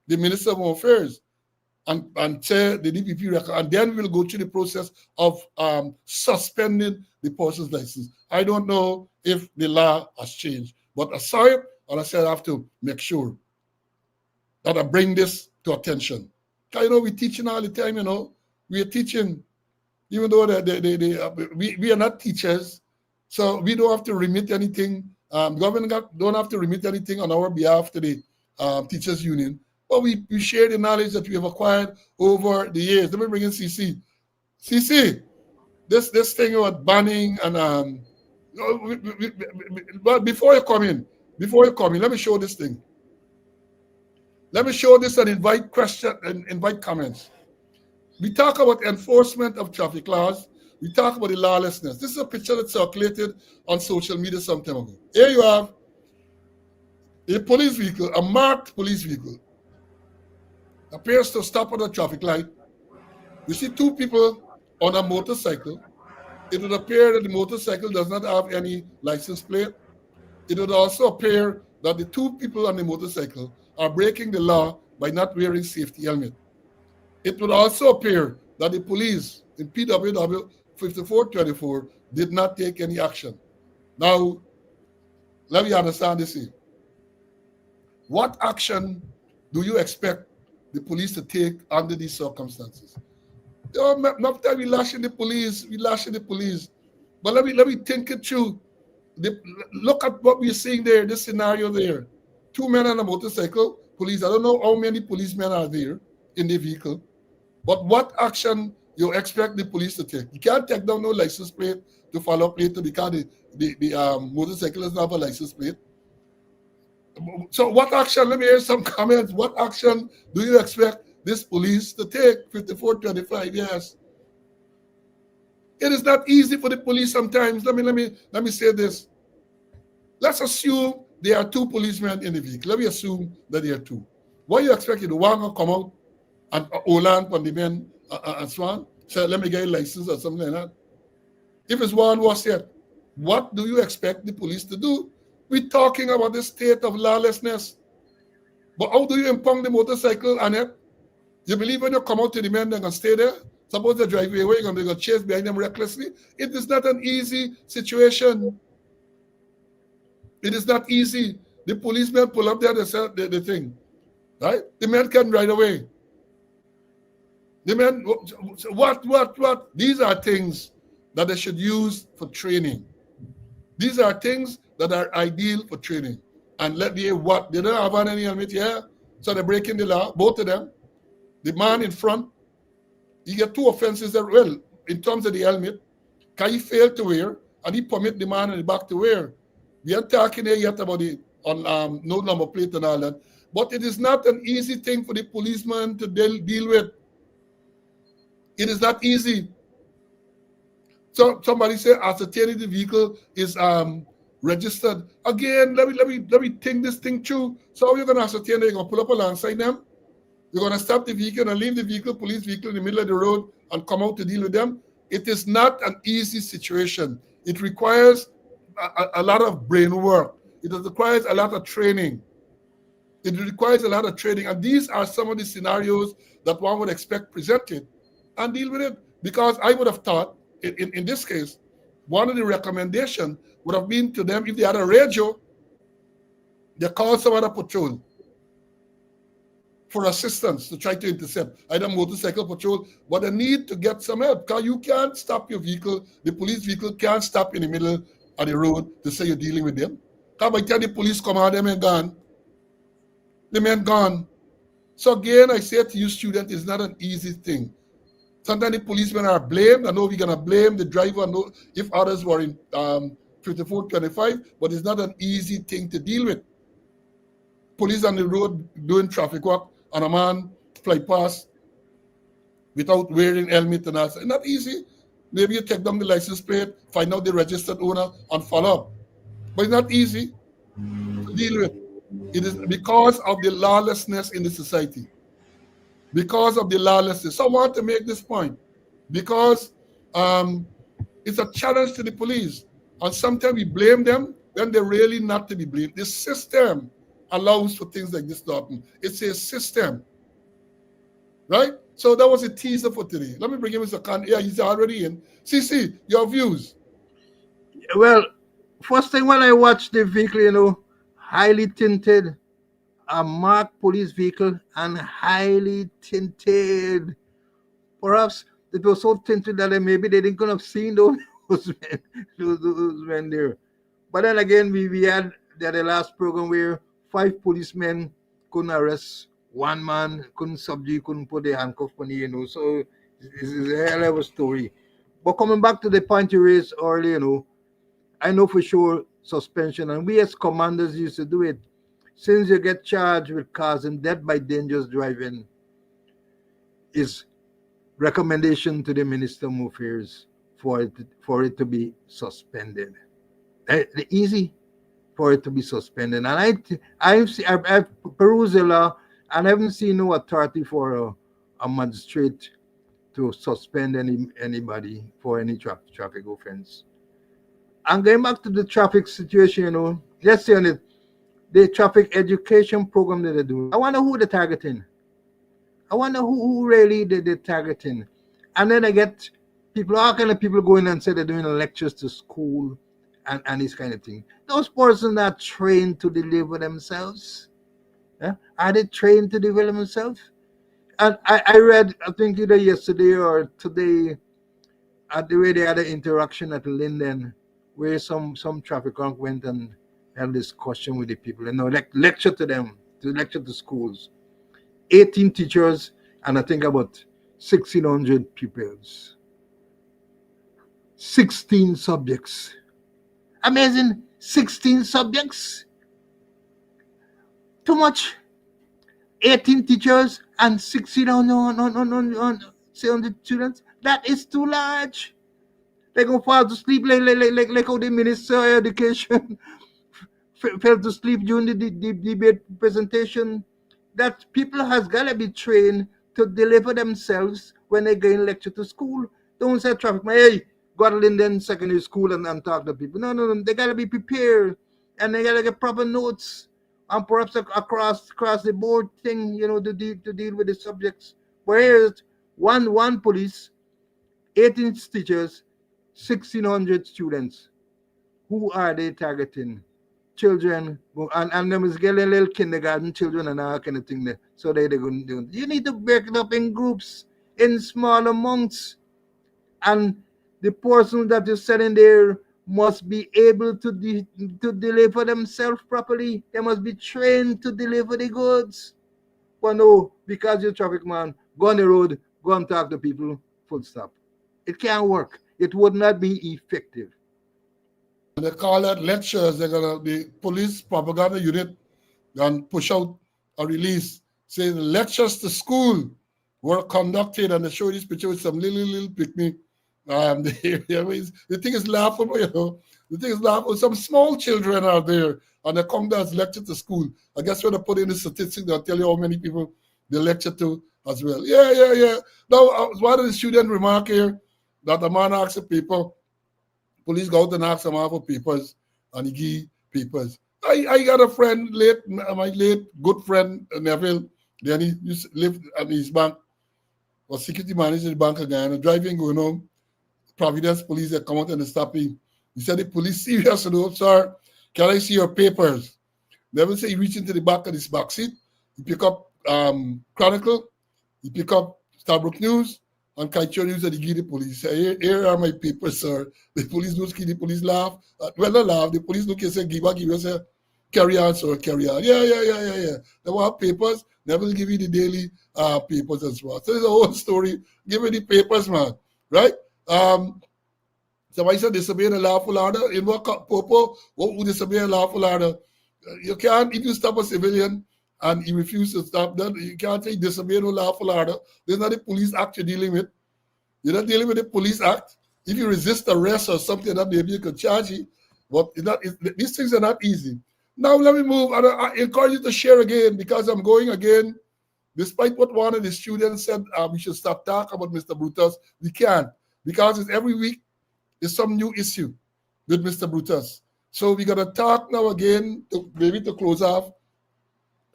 the Minister of Home Affairs, and say the DPP and then we'll go through the process of suspending the person's license. I don't know if the law has changed, but I saw it, and I said I have to make sure that I bring this to attention. We're teaching all the time, we are teaching, even though we are not teachers, so we don't have to remit anything. Government don't have to remit anything on our behalf to the teachers union, but we share the knowledge that we have acquired over the years. Let me bring in CC. CC, this thing about banning and but before you come in, let me show this thing. Let me show this and invite questions and invite comments. We talk about enforcement of traffic laws. We talk about the lawlessness. This is a picture that circulated on social media some time ago. Here you have A police vehicle, a marked police vehicle, appears to stop at a traffic light. You see two people on a motorcycle. It would appear that the motorcycle does not have any license plate. It would also appear that the two people on the motorcycle are breaking the law by not wearing safety helmet. It would also appear that the police in PWW 5424 did not take any action. Now, let me understand this here. What action do you expect the police to take under these circumstances? Not that we lashing the police, we lashing the police. But let me think it through. The, Look at what we're seeing there, this scenario there. Two men on a motorcycle, police. I don't know how many policemen are there in the vehicle, but what action you expect the police to take? You can't take down no license plate to follow up later because the motorcycle doesn't have a license plate. So what action, let me hear some comments. What action do you expect this police to take? 5425, yes. It is not easy for the police sometimes. Let me say this. Let's assume there are two policemen in the vehicle. Let me assume that there are two. What you expect? The one will come out and Olan on the men and so on. Say, let me get a license or something like that. If it's one was said, what do you expect the police to do? We're talking about the state of lawlessness. But how do you impound the motorcycle on it? You believe when you come out to the men, they're going to stay there? Suppose they drive away, you're going to chase behind them recklessly. It is not an easy situation. It is not easy. The policemen pull up there, they say the thing. Right? The men can ride away. The men, what? These are things that they should use for training. These are things that are ideal for training. And let me what? They don't have any helmet here, so they're breaking the law, both of them. The man in front, he get two offenses there. Well, in terms of the helmet, can he fail to wear, and he permit the man in the back to wear. We are talking here yet about the on no number plate and all that. But it is not an easy thing for the policeman to deal with. It is not easy. So somebody say ascertaining the vehicle is registered. Again, let me think this thing through. So how are you gonna ascertain that you're gonna pull up alongside them? You're gonna stop the vehicle and leave the vehicle, police vehicle in the middle of the road and come out to deal with them? It is not an easy situation. It requires a lot of brain work. It requires a lot of training. It requires a lot of training. And these are some of the scenarios that one would expect presented and deal with it. Because I would have thought, in this case, one of the recommendations would have been to them, if they had a radio, they call some other patrol for assistance to try to intercept, either motorcycle patrol, but they need to get some help. Because you can't stop your vehicle, the police vehicle can't stop in the middle of the road to say you're dealing with them. Because by the time the police come out, them and gone. The men gone. So again, I say to you, student, it's not an easy thing. Sometimes the policemen are blamed. I know we're going to blame the driver if others were in 5425, but it's not an easy thing to deal with. Police on the road doing traffic work, and a man fly past without wearing helmet and all. It's not easy. Maybe you take down the license plate, find out the registered owner, and follow up. But it's not easy to deal with. It is because of the lawlessness in the society. Because of the lawlessness. So I want to make this point. Because it's a challenge to the police. And sometimes we blame them when they're really not to be blamed. The system allows for things like this to happen. It's a system. Right? So that was a teaser for today. Let me bring him Mr. Khan. Yeah, he's already in. CC, your views. Well, first thing when I watched the vehicle, highly tinted, a marked police vehicle, and highly tinted. Perhaps it was so tinted that maybe they didn't have seen those men, those men there. But then again, we had the last program where 5 policemen couldn't arrest one man, couldn't subdue, couldn't put the handcuff on you. So it's a hell of a story. But coming back to the point you raised earlier, I know for sure suspension, and we as commanders used to do it. Since you get charged with causing death by dangerous driving, is recommendation to the Minister of Affairs for it to be suspended. Easy. for it to be suspended. And I've perused the law, and I haven't seen no authority for a magistrate to suspend anybody for any traffic offense. And going back to the traffic situation, let's say on the traffic education program that they're doing, I wonder who they're targeting. I wonder who really they're targeting. And then I get people, all kind of people going and say they're doing lectures to school and this kind of thing. Those persons are trained to deliver themselves. Yeah? Are they trained to deliver themselves? And I read, I think either yesterday or today, at the way they had an interaction at Linden, where some traffic conk went and had discussion with the people, lecture to them, to lecture to schools. 18 teachers and I think about 1,600 pupils. 16 subjects. Amazing. 16 subjects. Too much. 18 teachers and 1,600 students. That is too large. They're going to fall to sleep like how the Minister of Education fell to sleep during the debate presentation. That people has got to be trained to deliver themselves when they go in lecture to school. Don't say traffic, hey, go to Linden Secondary School and talk to people. No. They got to be prepared and they got to get proper notes and perhaps across the board thing, to deal with the subjects. Whereas one police, 18 teachers, 1,600 students. Who are they targeting? Children, and them is getting little kindergarten children and all kind of thing there. So they're going to do. You need to break it up in groups, in small amounts. And the person that is sitting there must be able to deliver themselves properly. They must be trained to deliver the goods. But no, because you're a traffic man, go on the road, go and talk to people, full stop. It can't work. It would not be effective. And they call that lectures. They're going to be police propaganda unit and push out a release saying lectures to school were conducted, and they show this picture with some little picnic. The thing is laughable, The thing is laughable. Some small children are there, and they come there as lecture to school. I guess when they put in the statistics, they'll tell you how many people they lecture to as well. Yeah. Now, one of the students remark here that the man asks the people, police go out and ask him for papers, and he give papers. I got a friend, my late good friend, Neville. Then he used to live at his bank, was security manager at the Bank of Guyana, driving, going home. Providence police, they come out and they stop him. He said, the police serious, sir, can I see your papers? Neville said he reached into the back of his back seat. He pick up Chronicle, he pick up Starbrook News, and Kaicho News, and he give the police. He say, here are my papers, sir. The police don't ski, the police laugh. Well, they laugh. The police look and say, give you, say, carry on, sir, carry on. Yeah. They want papers, Neville give you the daily papers as well. So there's a whole story. Give me the papers, man. Right? Somebody said disobey the lawful order. In what Popo, what would disobey a lawful order? You can't, if you stop a civilian and he refuses to stop, then you can't say disobey no lawful order. There's not a police act you're dealing with. You're not dealing with the police act. If you resist arrest or something, that maybe you could charge you. But these things are not easy. Now let me move. And I encourage you to share again, because I'm going again. Despite what one of the students said, we should stop talking about Mr. Brutus. We can't, because it's every week is some new issue with Mr. Brutus. So we're going to talk now again, maybe to close off,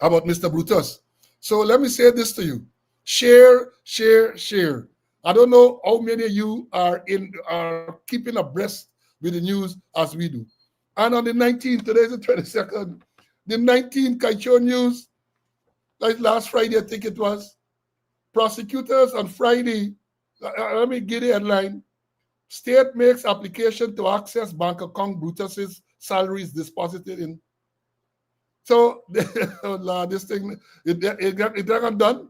about Mr. Brutus. So let me say this to you. Share. I don't know how many of you are keeping abreast with the news as we do. And on the 19th, today is the 22nd, the 19th Kaicho News, like last Friday, I think it was, prosecutors on Friday, let me get the headline. State makes application to access bank account Brutus's salaries deposited in. So, this thing, it got done.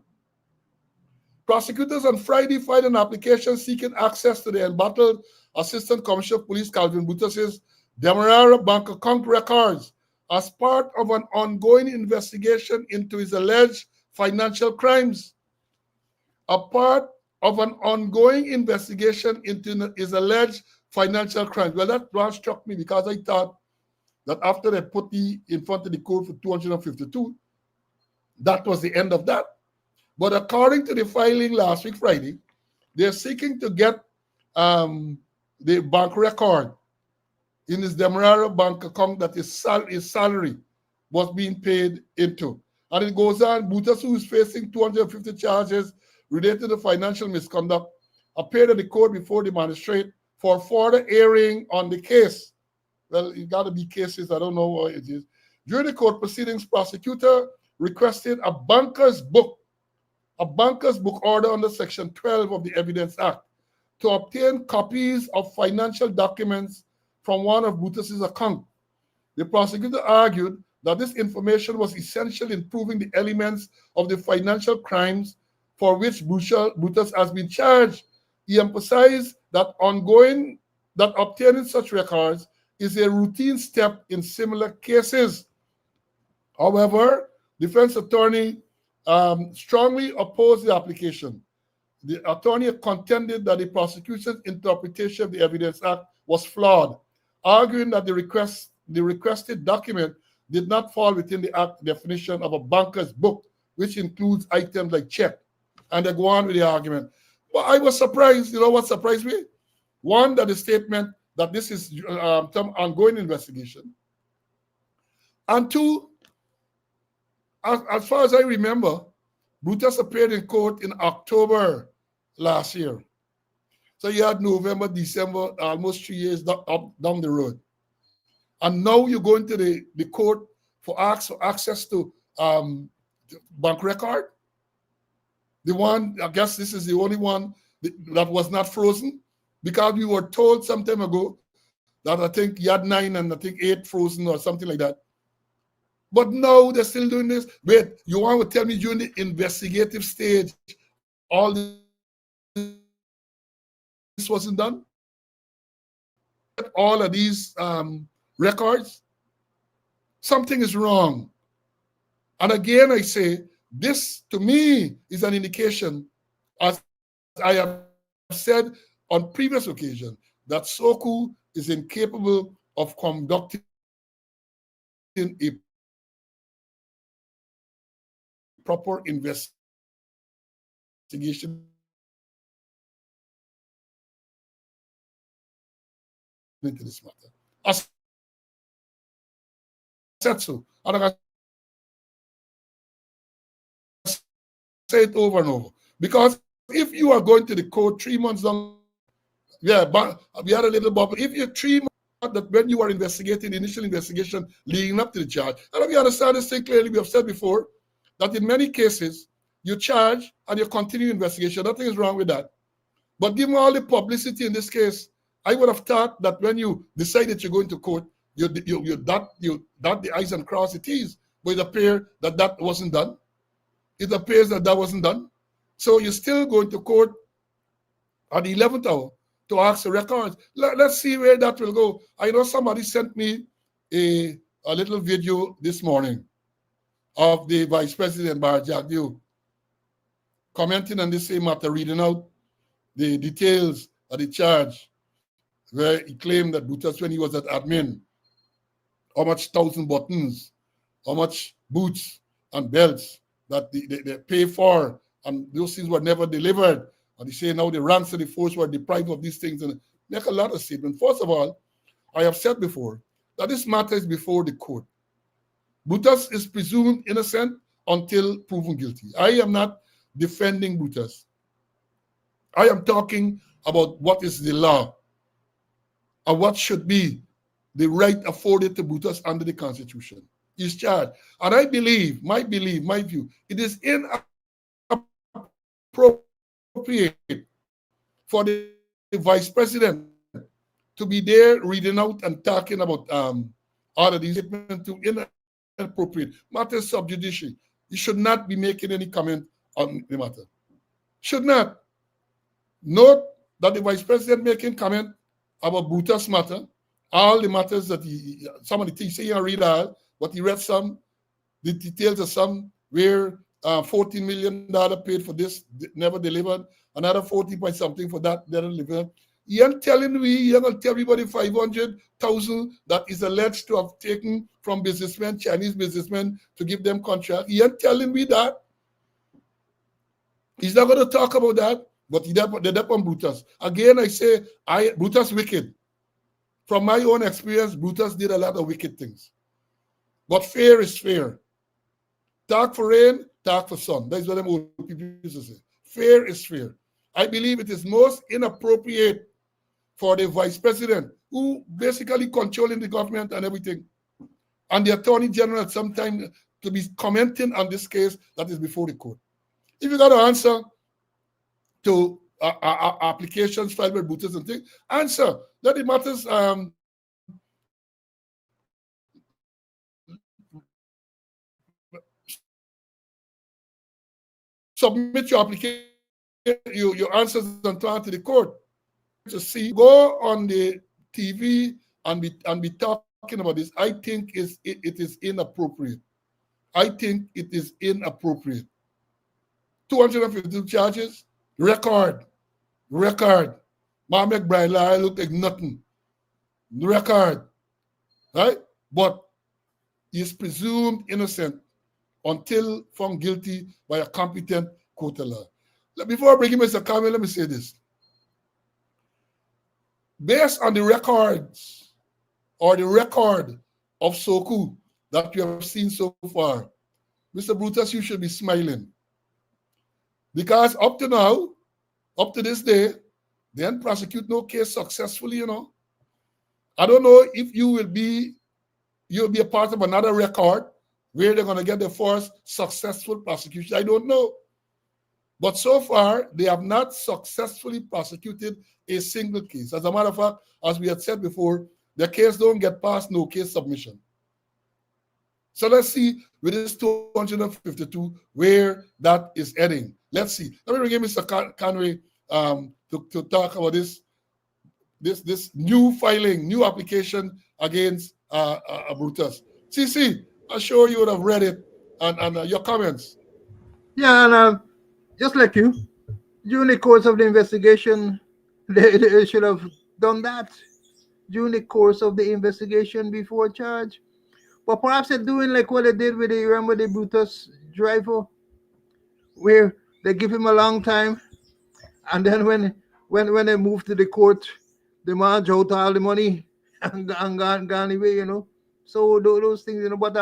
Prosecutors on Friday filed an application seeking access to the embattled Assistant Commissioner of Police Calvin Brutus's Demerara bank account records as part of an ongoing investigation into his alleged financial crimes. A part of an ongoing investigation into his alleged financial crimes. Well, that one struck me because I thought that after they put the in front of the court for 252, that was the end of that. But according to the filing last week, Friday, they're seeking to get the bank record in his Demerara bank account that his salary was being paid into. And it goes on, Brutus, who is facing 250 charges related to financial misconduct, appeared at the court before the magistrate for further hearing on the case. Well, it got to be cases, I don't know what it is. During the court proceedings, prosecutor requested a banker's book order under Section 12 of the Evidence Act to obtain copies of financial documents from one of Brutus's accounts. The prosecutor argued that this information was essential in proving the elements of the financial crimes for which Brutus has been charged. He emphasized that obtaining such records is a routine step in similar cases. However, defense attorney strongly opposed the application. The attorney contended that the prosecution's interpretation of the Evidence Act was flawed, arguing that the requested document did not fall within the Act definition of a banker's book, which includes items like check. And they go on with the argument. But I was surprised. You know what surprised me? One, that the statement that this is some ongoing investigation. And two, as far as I remember, Brutus appeared in court in October last year. So you had November, December, almost 3 years down the road. And now you're going to the court for access to bank record. The one, I guess this is the only one that was not frozen, because we were told some time ago that I think you had 9 and I think 8 frozen or something like that. But now they're still doing this. Wait, you want to tell me during the investigative stage, all this wasn't done? All of these records? Something is wrong. And again, I say, this to me is an indication, as I have said on previous occasions, that SOCU is incapable of conducting a proper investigation into this matter. I said so. And I say it over and over. Because if you are going to the court 3 months down, but we had a little bubble. If you're 3 months that when you are investigating, the initial investigation leading up to the charge, and if you understand this thing clearly, we have said before that in many cases, you charge and you continue investigation. Nothing is wrong with that. But given all the publicity in this case, I would have thought that when you decide that you're going to court, you dot the I's and cross the T's. But it appears that wasn't done. It appears that wasn't done. So you're still going to court at the 11th hour to ask the records. Let's see where that will go. I know somebody sent me a little video this morning of the Vice President, Jack Dew, commenting on this same matter, reading out the details of the charge, where he claimed that Brutus, when he was at admin, how much 1,000 buttons, how much boots and belts that they pay for, and those things were never delivered. And he said now the ranks of the force were deprived of these things, and make a lot of statements. First of all, I have said before that this matter is before the court. Brutus is presumed innocent until proven guilty. I am not defending Brutus. I am talking about what is the law and what should be the right afforded to Brutus under the Constitution. He's charged. And I believe, my view, it is inappropriate for the Vice President to be there reading out and talking about all of these statements to inappropriate matters sub judice. You should not be making any comment on the matter. Should not. Note that the Vice President making comment about Brutus matter, all the matters that some of the things he read all, but he read some, the details of some where $14 million paid for this, never delivered, another 40 point something for that, never delivered. He ain't telling me, he ain't gonna tell everybody 500,000 that is alleged to have taken from businessmen, Chinese businessmen, to give them contract. He ain't telling me that. He's not gonna talk about that, but they're up on Brutus. Again, I say, Brutus wicked. From my own experience, Brutus did a lot of wicked things. But fair is fair. Talk for rain, talk for sun. That's what them old people used to say. Fair is fair. I believe it is most inappropriate for the vice president, who basically controlling the government and everything, and the attorney general sometimes to be commenting on this case that is before the court. If you got to answer to applications filed by Brutus and things, answer. That it matters. Submit your application, your answers and turn to the court to see. Go on the TV and be talking about this. I think it is inappropriate. I think it is inappropriate. 252 charges, record. Ma McBride lie look like nothing. Record. Right? But he is presumed innocent until found guilty by a competent court of law. Before I bring in Mr. Carmen, let me say this. Based on the records or the record of Soku that you have seen so far, Mr. Brutus, you should be smiling. Because up to now, up to this day, they didn't prosecute no case successfully, you know. I don't know if you'll be a part of another record where they're going to get the first successful prosecution. I don't know. But so far, they have not successfully prosecuted a single case. As a matter of fact, as we had said before, the case don't get past no case submission. So let's see with this 252 where that is heading. Let's see. Let me bring in Mr. Conway to talk about this new filing, new application against Brutus. CC, I'm sure you would have read it and your comments. Yeah, and just like you, during the course of the investigation, they should have done that during the course of the investigation before charge. But perhaps they're doing like what they did with remember the Brutus driver, where they give him a long time, and then when they move to the court, the man out all the money and gone away, you know. So those things, you know. But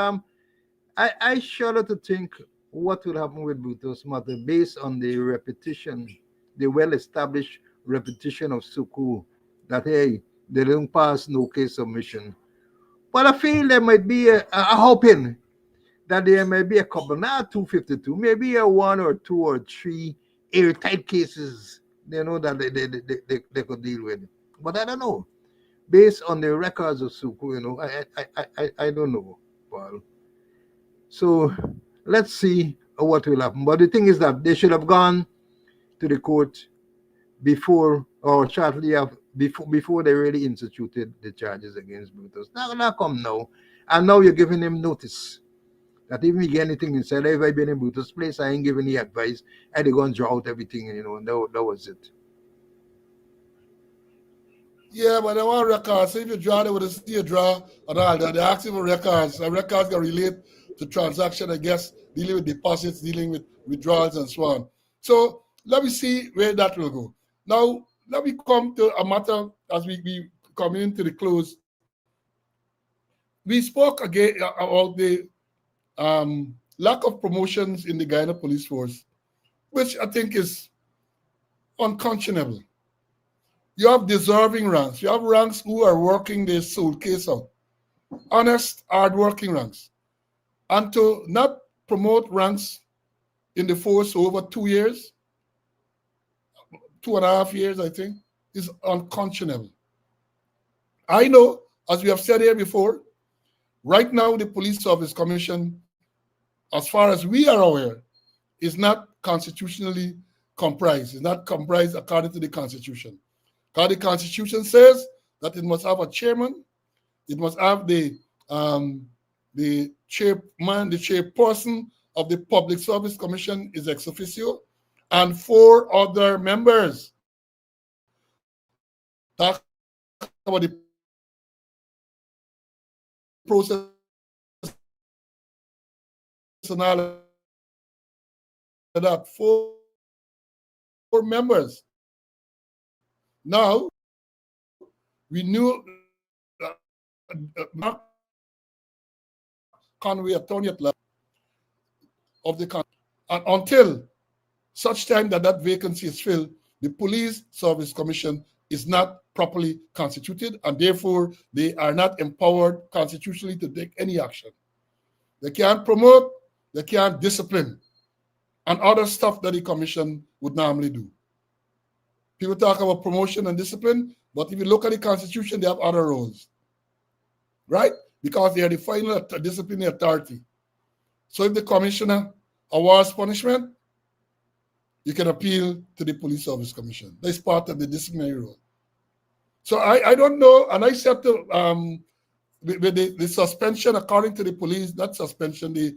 I shudder to think what will happen with Brutus matter based on the repetition, the well-established repetition of Suku, that hey, they don't pass no case submission. But I feel there might be a hoping that there may be a couple, not 252, maybe a one or two or three airtight cases, you know, that they could deal with. But I don't know. Based on the records of Suku, you know, I don't know, Paul. So let's see what will happen. But the thing is that they should have gone to the court before or shortly after, before they really instituted the charges against Brutus. Now come now. And now you're giving him notice that if we get anything inside, if I've been in Brutus' place, I ain't giving the advice. And they're going to draw out everything, you know, and that was it. Yeah, but they want records. So if you draw, they would see a draw and all that. They're asking for records. And records can relate to transaction, I guess, dealing with deposits, dealing with withdrawals and so on. So let me see where that will go. Now, let me come to a matter as we come into the close. We spoke again about the lack of promotions in the Guyana police force, which I think is unconscionable. You have deserving ranks. You have ranks who are working their soul case out. Honest, hard-working ranks. And to not promote ranks in the force over 2 years, 2.5 years, I think, is unconscionable. I know, as we have said here before, right now the Police Service Commission, as far as we are aware, is not constitutionally comprised. It's not comprised according to the Constitution. Because the Constitution says that it must have a chairman, it must have the chairman, the chairperson of the Public Service Commission is ex officio, and 4 other members. talk about the process and all of that. Four members. Now, we knew Mark Conway, attorney at law of the country. And until such time that that vacancy is filled, the Police Service Commission is not properly constituted, and therefore they are not empowered constitutionally to take any action. They can't promote, they can't discipline, and other stuff that the commission would normally do. People talk about promotion and discipline, but if you look at the Constitution, they have other roles, right? Because they are the final disciplinary authority. So if the commissioner awards punishment, you can appeal to the Police Service Commission. That's part of the disciplinary role. So I don't know, and I said to with the suspension, according to the police, not suspension, the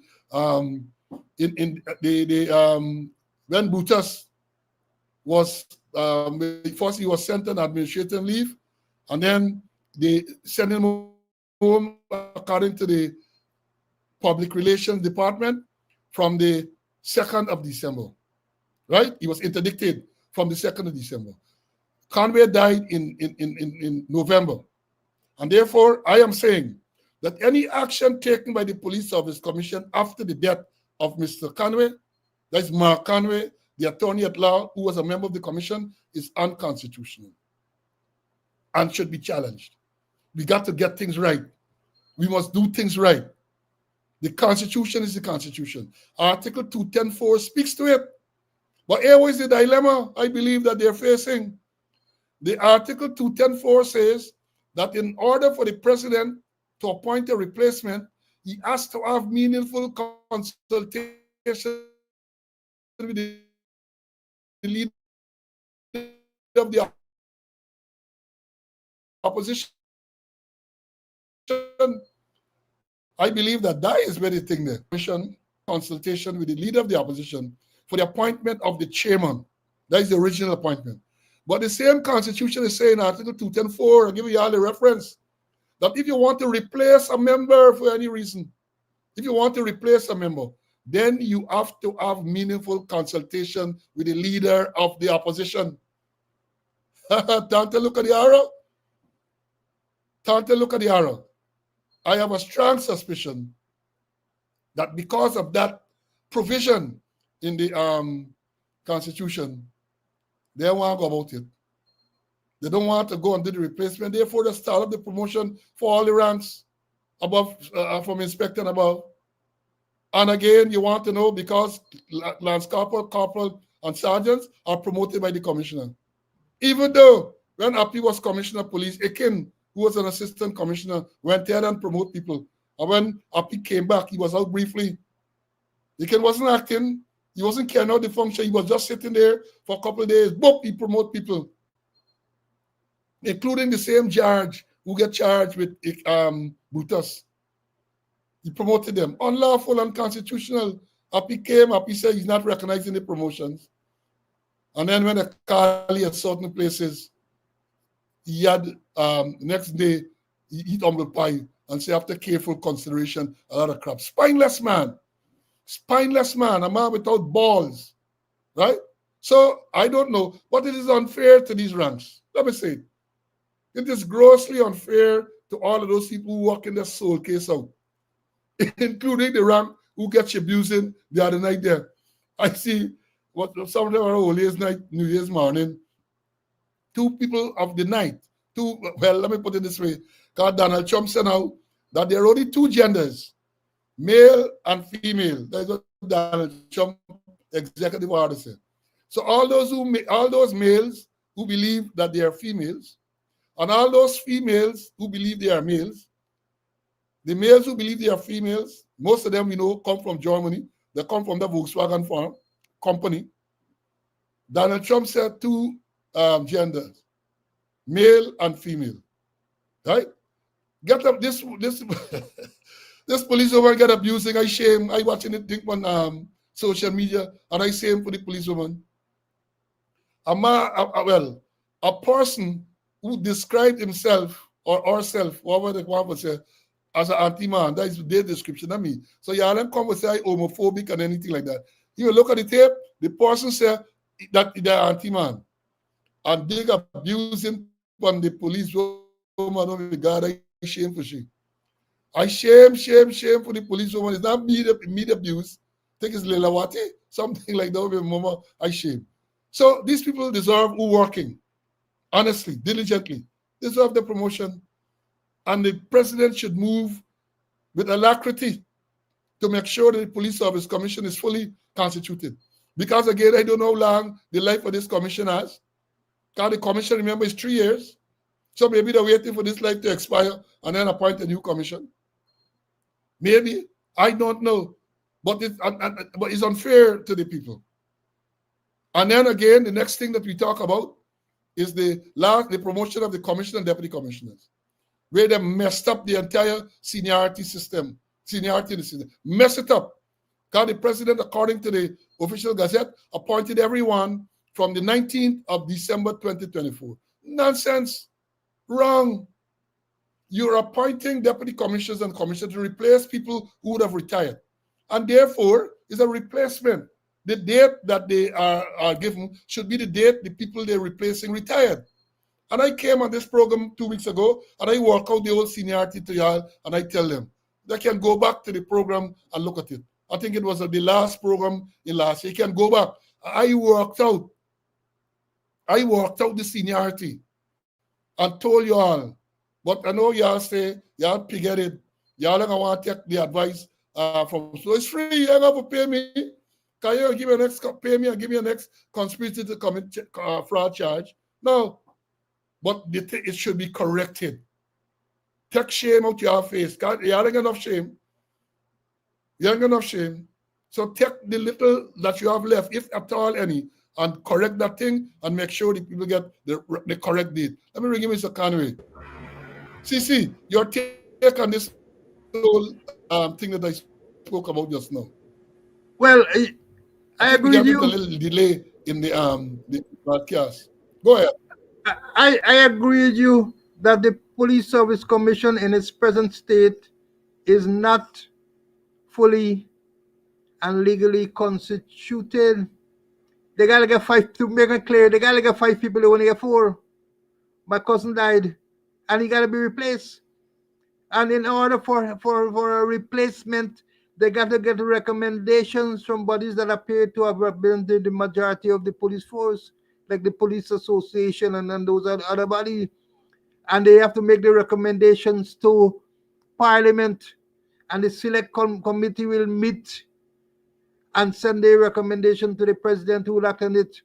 when Brutus was first he was sent on administrative leave, and then they sent him home according to the Public Relations Department from the 2nd of December. Right? He was interdicted from the 2nd of December. Conway died in November. And therefore, I am saying that any action taken by the Police Service Commission after the death of Mr. Conway, that's Mark Conway, the attorney at law who was a member of the commission, is unconstitutional and should be challenged. We got to get things right. We must do things right. The Constitution is the Constitution. Article 210.4 speaks to it. But here is the dilemma I believe that they're facing. The Article 210.4 says that in order for the president to appoint a replacement, he has to have meaningful consultation with the leader of the opposition. I believe that is where the thing there. Consultation with the leader of the opposition for the appointment of the chairman. That is the original appointment. But the same Constitution is saying in Article 210.4, I'll give you all the reference, that if you want to replace a member for any reason, if you want to replace a member, then you have to have meaningful consultation with the leader of the opposition. Time to look at the arrow. Time to look at the arrow. I have a strong suspicion that because of that provision in the Constitution, they don't want to go about it. They don't want to go and do the replacement. Therefore, they start up the promotion for all the ranks above, from inspector and above. And again, you want to know because Lance Corporal, Corporal, and Sergeants are promoted by the commissioner. Even though when Appy was Commissioner of Police, Akin, who was an assistant commissioner, went there and promote people. And when Appy came back, he was out briefly. Akin wasn't acting. He wasn't carrying out the function. He was just sitting there for a couple of days. Boop, he promote people, including the same judge who get charged with Brutus. He promoted them. Unlawful, unconstitutional. Appy came, Appy said he's not recognizing the promotions. And then when they call at certain places, he had, next day, he eat humble pie and say after careful consideration, a lot of crap. Spineless man. Spineless man, a man without balls, right? So I don't know, but it is unfair to these ranks. Let me say it. It is grossly unfair to all of those people who work in their soul case out, including the rank who gets abusing the other night there. I see what some of them are Old Year's night, New Year's morning. Two people of the night, well, let me put it this way, because Donald Trump said now that there are only two genders, male and female. That's what Donald Trump executive order said. So all those males who believe that they are females, and all those females who believe they are males, the males who believe they are females, most of them we know come from Germany. They come from the Volkswagen farm company. Donald Trump said two genders, male and female, right? Get up this this policewoman get abusing. I shame. I watching it think on social media, and I shame for the policewoman. A person who described himself or herself, whatever the one would say, as an anti-man. That is their description of me. So y'all don't come and say homophobic and anything like that. You look at the tape, the person said that they're anti-man. And they abusing from the police woman, oh my God, I shame for she. I shame for the police woman. It's not me abuse. Think it's Lelawati, something like that. Mama, I shame. So these people deserve who working, honestly, diligently, deserve the promotion. And the president should move with alacrity to make sure that the Police Service Commission is fully constituted. Because again, I don't know how long the life of this commission has. Because the commission, remember, is 3 years. So maybe they're waiting for this life to expire and then appoint a new commission. Maybe. I don't know. But it's unfair to the people. And then again, the next thing that we talk about is the promotion of the commissioner and deputy commissioners, where they messed up the entire seniority in the system. Mess it up. Because the president, according to the official gazette, appointed everyone from the 19th of December 2024. Nonsense. Wrong. You're appointing deputy commissioners and commissioners to replace people who would have retired. And therefore, it's a replacement. The date that they are given should be the date the people they're replacing retired. And I came on this program 2 weeks ago, and I work out the old seniority to y'all, and I tell them they can go back to the program and look at it. I think it was the last program in last year. You can go back. I worked out the seniority and told you all. But I know y'all say, y'all pig-headed. Y'all don't want to take the advice from, so it's free. You don't have to pay me. Can you give me a next, pay me and give me a next conspiracy to commit fraud charge? No. But it should be corrected. Take shame out your face. God, you haven't enough shame. You haven't enough shame. So take the little that you have left, if at all any, and correct that thing and make sure that people get the correct date. Let me ring you, Mr. Conway. See, your take on this whole thing that I spoke about just now. Well, I think we got I a agree with little you. delay in the broadcast. Go ahead. I agree with you that the Police Service Commission in its present state is not fully and legally constituted. They gotta get five, to make it clear, they gotta get five people, they only get four. My cousin died and he gotta be replaced. And in order for a replacement, they got to get recommendations from bodies that appear to have represented the majority of the police force, like the police association and those other bodies. And they have to make the recommendations to Parliament, and the select committee will meet and send a recommendation to the president who will act on it.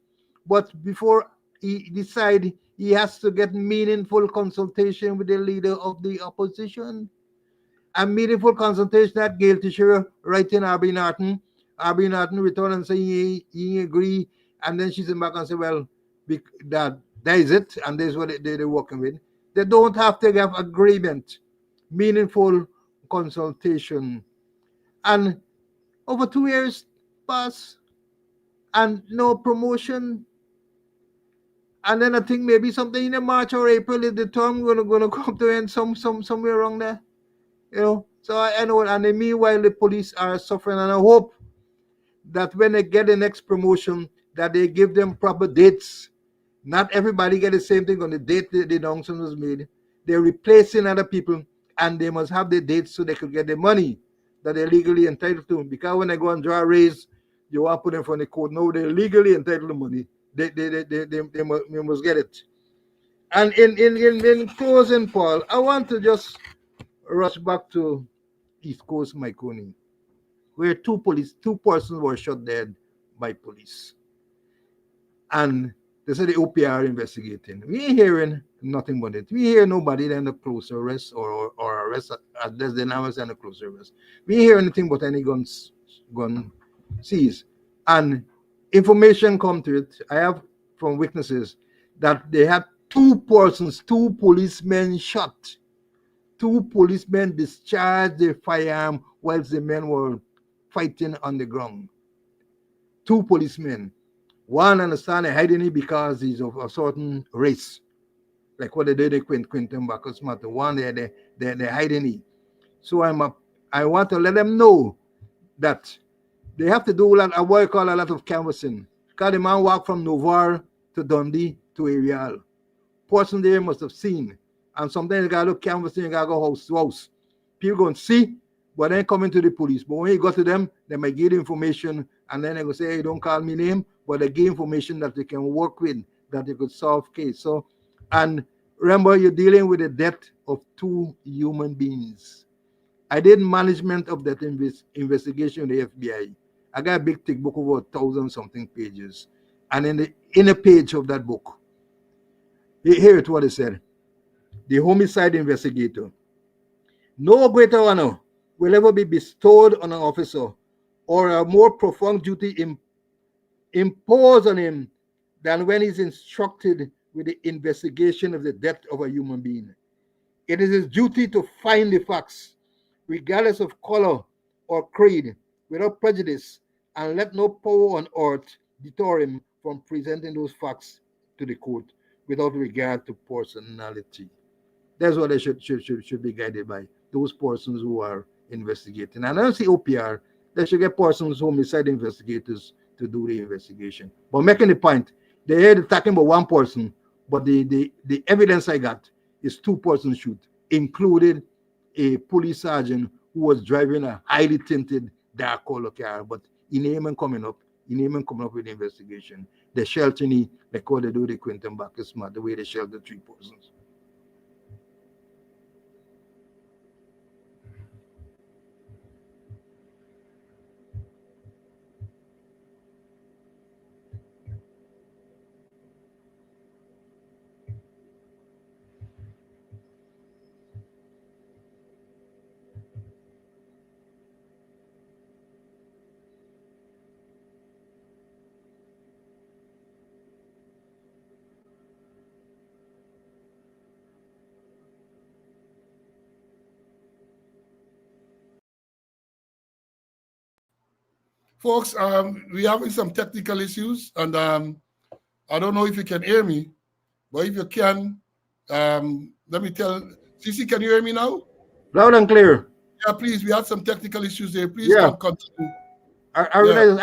But before he decide, he has to get meaningful consultation with the leader of the opposition. A meaningful consultation that Gail Tisher writing Abby Norton. Abby Norton returned and say he agree. And then she sent back and said, well, that is it. And that's what they're working with. They don't have to have agreement, meaningful consultation. And over 2 years pass and no promotion. And then I think maybe something in the March or April is the term gonna come to end somewhere around there. So I know, and then meanwhile the police are suffering, and I hope that when they get the next promotion, that they give them proper dates. Not everybody get the same thing on the date the announcement was made. They're replacing other people, and they must have the dates so they could get the money that they're legally entitled to. Because when they go and draw a raise, you want to put them from the court. No, they're legally entitled to money. They must get it. And in closing, Paul, I want to just rush back to East Coast Myconi, where two persons were shot dead by police. And they said the OPR investigating. We ain't hearing nothing but it. We hear nobody in a close arrest or arrest, unless they never send a close arrest. We ain't hear anything but any gun seized. And information come to it. I have from witnesses that they had two policemen shot. Two policemen discharged their firearm whilst the men were fighting on the ground. Two policemen. One understand hiding it because he's of a certain race. like what they did in Quinton Bacchus matter. One, they're hiding it. So I want to let them know that they have to do what I call a lot of canvassing. Because the man walked from Novar to Dundee to Ariel. Person there must have seen. And sometimes you gotta look canvassing, you gotta go house to house. People go and see, but then coming to the police. But when you go to them, they might give information and then they go say, hey, don't call me name, but they give information that they can work with, that they could solve case. So, and remember, you're dealing with the death of 2 human beings. I did management of that investigation with the FBI. I got a big thick book over 1,000 something pages. And in the inner page of that book, here is what it said. The homicide investigator. No greater honor will ever be bestowed on an officer or a more profound duty imposed on him than when he's instructed with the investigation of the death of a human being. It is his duty to find the facts, regardless of color or creed, without prejudice, and let no power on earth deter him from presenting those facts to the court without regard to personality. That's what they should be guided by, those persons who are investigating. And I don't see OPR, they should get persons, homicide investigators, to do the investigation. But making the point, they're talking about one person, but the evidence I got is 2 persons shoot, included a police sergeant who was driving a highly tinted dark color car. But in even coming up with the investigation, the sheltering, like how they do the Quinton Bacchus, the way they shelter 3 persons. Folks, we're having some technical issues, and I don't know if you can hear me, but if you can, let me tell. CC, can you hear me now? Loud and clear. Yeah, please. We had some technical issues there. Please Yeah. continue. I Yeah. realize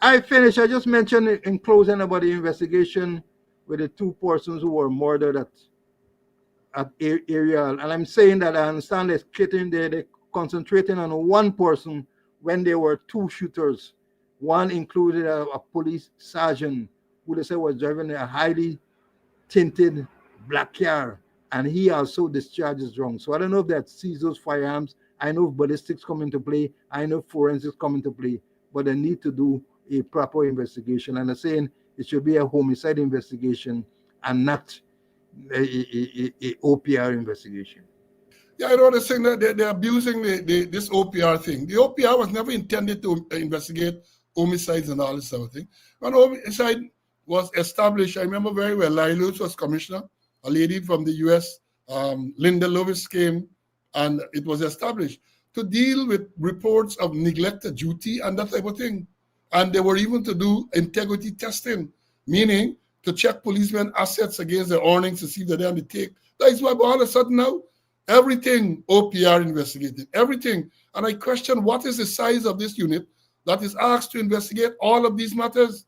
I finished. I just mentioned in closing about the investigation with the 2 persons who were murdered at Ariel. And I'm saying that I understand they're concentrating on 1 person when there were 2 shooters. One included a police sergeant who they said was driving a highly tinted black car, and he also discharged his drunk. So I don't know if that sees those firearms. I know if ballistics come into play. I know forensics come into play, but they need to do a proper investigation. And I'm saying it should be a homicide investigation and not a OPR investigation. Yeah, I know they're saying that they're abusing this OPR thing. The OPR was never intended to investigate homicides and all this sort of thing. When homicide was established, I remember very well, Larry Lewis was commissioner, a lady from the US, Linda Lewis came, and it was established to deal with reports of neglected duty and that type of thing. And they were even to do integrity testing, meaning to check policemen assets against their earnings to see if they're on the take. That is why all of a sudden now, everything OPR investigated, everything. And I question what is the size of this unit that is asked to investigate all of these matters.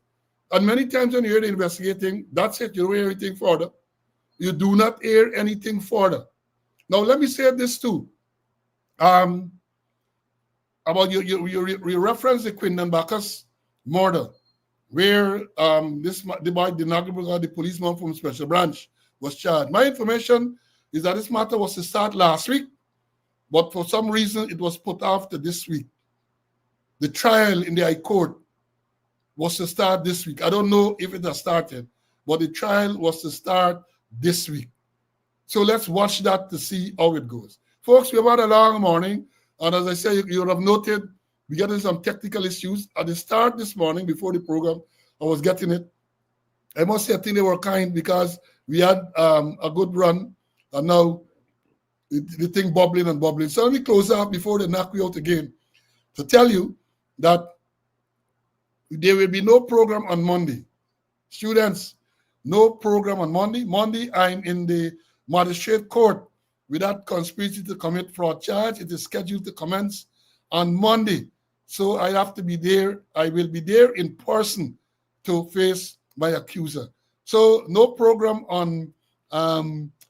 And many times when you hear the investigating, that's it, you don't hear anything further. You do not hear anything further. Now, let me say this too. About you reference the Quinton Bacchus murder, where the boy, the policeman from Special Branch, was charged. My information is that this matter was to start last week, but for some reason it was put off to this week. The trial in the High Court was to start this week. I don't know if it has started, but the trial was to start this week. So let's watch that to see how it goes. Folks, we've had a long morning, and as I say, you would have noted, we getting some technical issues. At the start this morning, before the program, I was getting it. I must say, I think they were kind because we had a good run, and now the thing bubbling and bubbling. So let me close out before they knock me out again to tell you that there will be no program on Monday. Students, No program on Monday. Monday, I'm in the magistrate court with that conspiracy to commit fraud charge. It is scheduled to commence on Monday. So I have to be there. I will be there in person to face my accuser. So no program on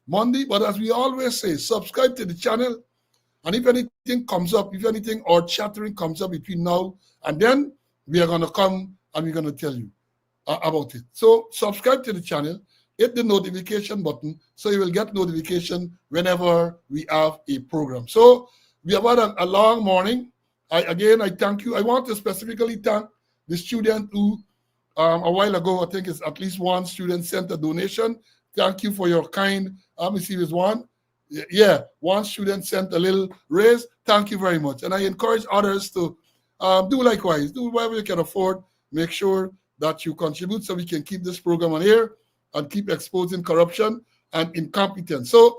Monday, but as we always say, subscribe to the channel. And if anything comes up, if anything or chattering comes up between now and then, we are going to come and we're going to tell you about it. So subscribe to the channel, hit the notification button so you will get notification whenever we have a program. So we have had a long morning. I thank you. I want to specifically thank the student who a while ago, I think it's at least one student sent a donation. Thank you for your kind. Let me see, this one. Yeah, one student sent a little raise. Thank you very much. And I encourage others to do likewise. Do whatever you can afford. Make sure that you contribute so we can keep this program on air and keep exposing corruption and incompetence. So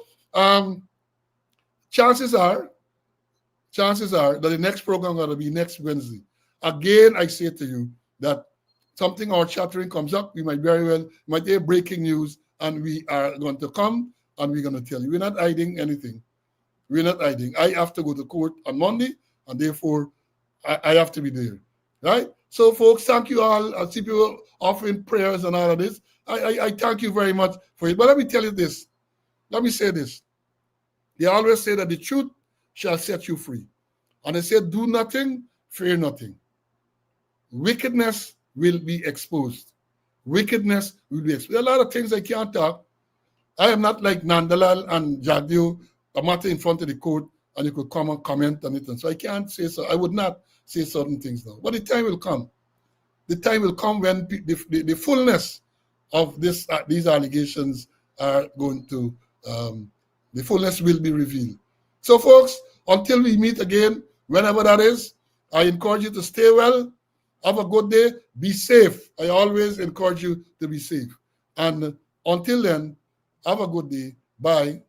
chances are that the next program is going to be next Wednesday. Again, I say to you that something or chattering comes up, we might very well, might hear breaking news, and we are going to come and we're going to tell you. We're not hiding anything. We're not hiding. I have to go to court on Monday, and therefore I have to be there. Right? So, folks, thank you all. I see people offering prayers and all of this. I thank you very much for it. But let me tell you this. Let me say this. They always say that the truth shall set you free. And they say, do nothing, fear nothing. Wickedness will be exposed. Wickedness will be exposed. There are a lot of things I can't talk. I am not like Nandalal and Jagdeo, a matter in front of the court, and you could come and comment on it. And so I can't say so. I would not say certain things now. But the time will come. The time will come when the fullness of these allegations are going to, the fullness will be revealed. So, folks, until we meet again, whenever that is, I encourage you to stay well. Have a good day. Be safe. I always encourage you to be safe. And until then, have a good day. Bye.